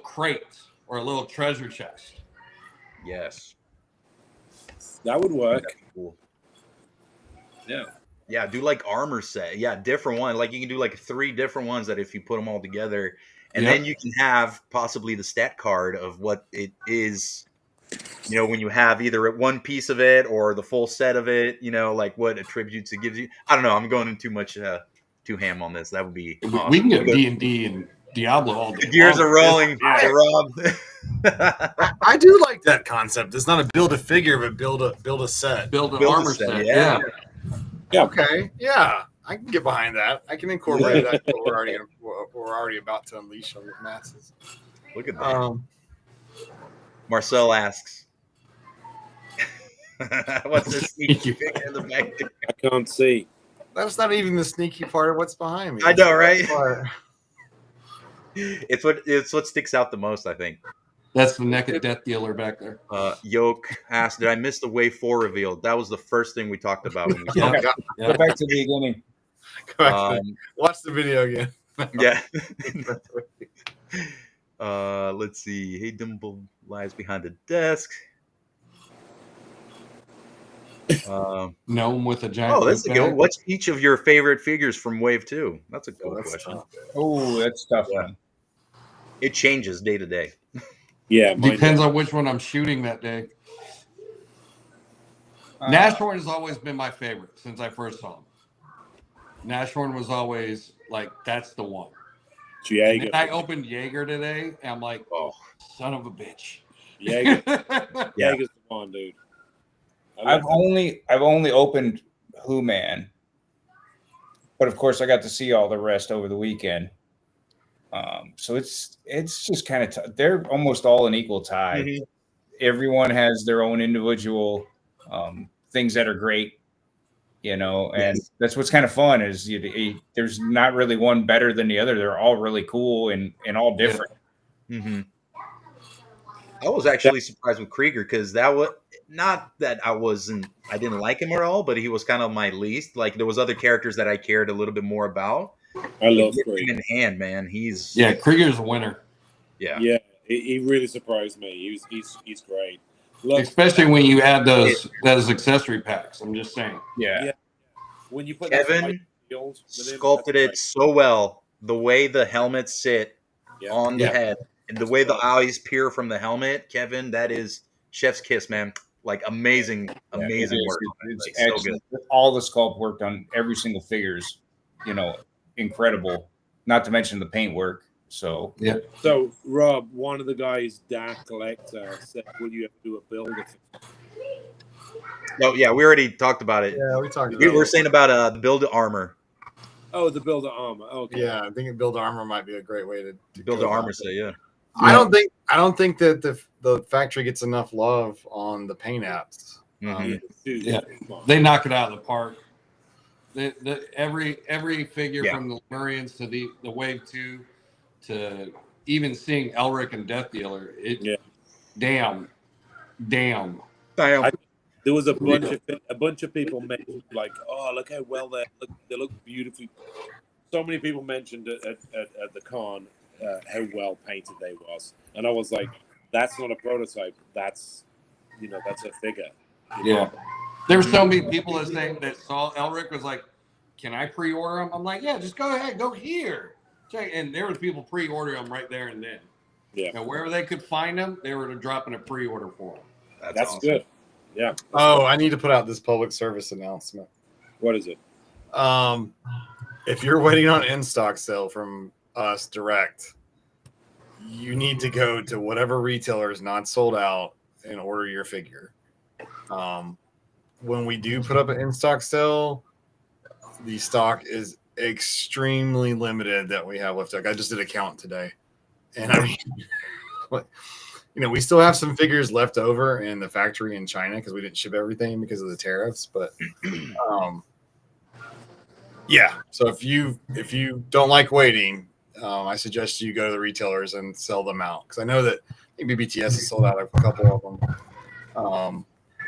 crate or a little treasure chest.
Yes.
That would work.
That's cool.
Yeah.
Yeah, do like armor set. Yeah, different one. Like you can do like 3 different ones that if you put them all together, and then you can have possibly the stat card of what it is. When you have either one piece of it or the full set of it. Like what attributes it gives you. I don't know. I'm going into too much too ham on this. That would be. Awesome.
We can get D&D and Diablo all day.
The gears are rolling. Rob.
I do like that concept. It's not a build a figure, but build a set.
Build an armor set. Yeah.
Okay. Yeah, I can get behind that. I can incorporate that. We're already about to unleash on the masses.
Look at that. Marcel asks, "What's this sneaky figure in the back there?"
I can't see.
That's not even the sneaky part of what's behind me.
I know, right? It's what sticks out the most, I think.
That's the naked death dealer back there.
Yoke asked, "Did I miss the Wave 4 reveal?" That was the first thing we talked about when we
Go back to the beginning.
Watch the video again.
Yeah. Let's see. Hey, Dimple lies behind the desk.
Gnome with a giant.
Oh, that's a good one. What's each of your favorite figures from Wave 2? That's a good question.
Oh, that's tough.
Yeah. It changes day to day.
Yeah,
depends on which one I'm shooting that day. Nashorn has always been my favorite since I first saw him. Nashorn was always like, that's the one.
Jaeger.
I opened Jaeger today, and I'm like, oh, son of a bitch.
Jaeger. Jaeger's the one, dude.
I've only opened Who Man, but of course I got to see all the rest over the weekend. So it's just kind of they're almost all an equal tie. Mm-hmm. Everyone has their own individual things that are great, and that's what's kind of fun is there's not really one better than the other. They're all really cool and all different.
Yeah. Mm-hmm. I was actually surprised with Krieger because that was not that I didn't like him at all, but he was kind of my least. Like there was other characters that I cared a little bit more about.
I love
him in hand, man.
Krieger's a winner.
Yeah,
he really surprised me. He's great.
Especially when you add those accessory packs. I'm just saying.
Yeah. When you put
Kevin sculpted it so well. The way the helmets sit on the head and the way the eyes peer from the helmet, Kevin, that is chef's kiss, man. Like amazing
It
work.
is. It's
Like, so
excellent. All the sculpt work on every single figures, incredible. Not to mention the paint work. So
Yeah.
So, Rob, one of the guys, Dark Collector, said, "Will you ever do a build?"
Oh yeah, we already talked about it.
Yeah, we talked
We
about
were
it.
saying about the build armor.
Oh, the builder armor. Okay.
Yeah, I think build armor might be a great way to
Build
go
the armor
about it.
set, yeah.
I don't think that the factory gets enough love on the paint apps.
Mhm.
Yeah. They knock it out of the park. Every figure
Yeah.
from the Lemurians to the Wave 2 to even seeing Elric and Death Dealer, damn.
Damn.
There was a bunch of people mentioned like, "Oh, look how well they look beautifully." So many people mentioned at the con how well painted they was, and I was like, "That's not a prototype. That's that's a figure."
Yeah. There were so many people that saw Elric was like, "Can I pre-order them?" I'm like, "Yeah, just go ahead, go here." Check. And there was people pre-ordering them right there and then.
Yeah.
And wherever they could find them, they were dropping a pre-order for them.
That's
awesome.
good. Yeah.
Oh, I need to put out this public service announcement.
What is it?
If you're waiting on in-stock sale from us direct, you need to go to whatever retailer is not sold out and order your figure. When we do put up an in-stock sale, the stock is extremely limited that we have left. Like I just did a count today, and I mean, we still have some figures left over in the factory in China because we didn't ship everything because of the tariffs. But yeah, so if you don't like waiting, I suggest you go to the retailers and sell them out because I know that I think BBTS has sold out a couple of them.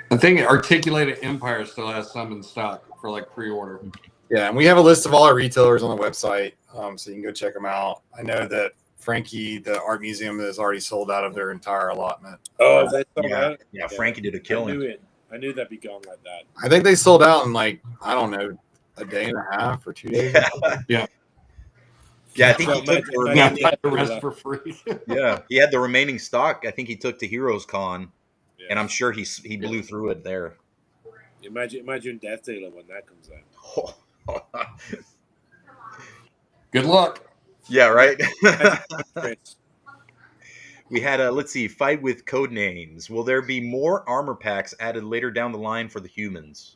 I think Articulated Empire still has some in stock for like pre-order.
Yeah, and we have a list of all our retailers on the website, so you can go check them out. I know that Frankie, the art museum, has already sold out of their entire allotment.
Oh, that's all right.
Yeah, Frankie did a killing.
I knew that'd be going like that.
I think they sold out in like, I don't know, a day and a half or 2 days.
Yeah. Yeah, I think he took
the rest for free.
Yeah, he had the remaining stock. I think he took to Heroes Con, and I'm sure he blew through it there.
Imagine Death Dealer when that comes out.
Good luck.
Yeah, right. We had let's see, fight with code names. Will there be more armor packs added later down the line for the humans?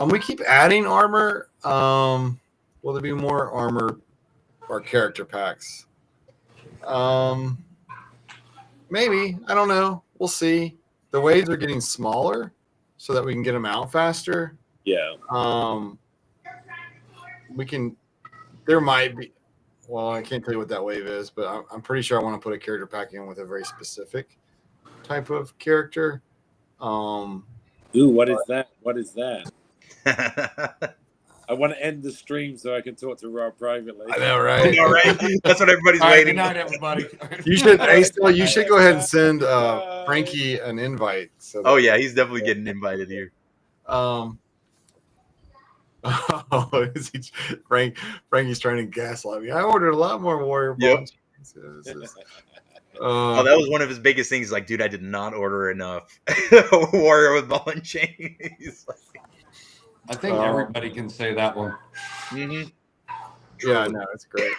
We keep adding armor. Will there be more armor or character packs? Maybe. I don't know. We'll see. The waves are getting smaller so that we can get them out faster.
Yeah.
We can. There might be. Well, I can't tell you what that wave is, but I'm pretty sure I want to put a character pack in with a very specific type of character.
Ooh, what is that? What is that? I want to end the stream so I can talk to Rob privately.
I know, right?
All right. That's what everybody's
All right,
waiting.
good night, everybody.
You should. Hey, still, you should go ahead and send Frankie an invite. So
Oh yeah, he's definitely getting invited here.
Frankie's trying to gaslight me. I ordered a lot more Warrior Ball.
Yep. Oh, that was one of his biggest things. Like, dude, I did not order enough Warrior with Ball and Chain.
I think everybody can say that one.
Mm-hmm.
Yeah, no, it's great.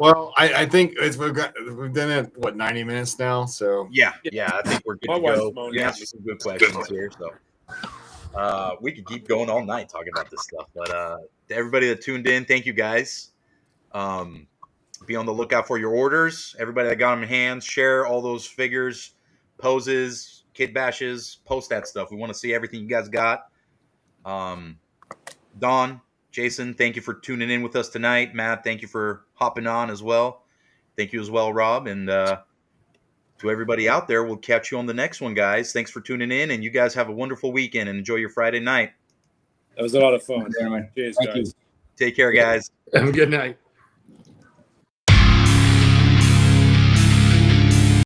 Well, I think we've done it 90 minutes now. So
yeah, I think we're good to go. We answered some good questions here, so we could keep going all night talking about this stuff. But to everybody that tuned in, thank you guys. Be on the lookout for your orders. Everybody that got them in hands, share all those figures, poses, kid bashes, post that stuff. We want to see everything you guys got. Don, Jason, thank you for tuning in with us tonight. Matt, thank you for hopping on as well. Thank you as well, Rob. And to everybody out there, we'll catch you on the next one, guys. Thanks for tuning in, and you guys have a wonderful weekend and enjoy your Friday night.
That was a lot of fun.
Gentlemen.
Cheers,
Thank
guys.
you.
Take care, guys.
Good night.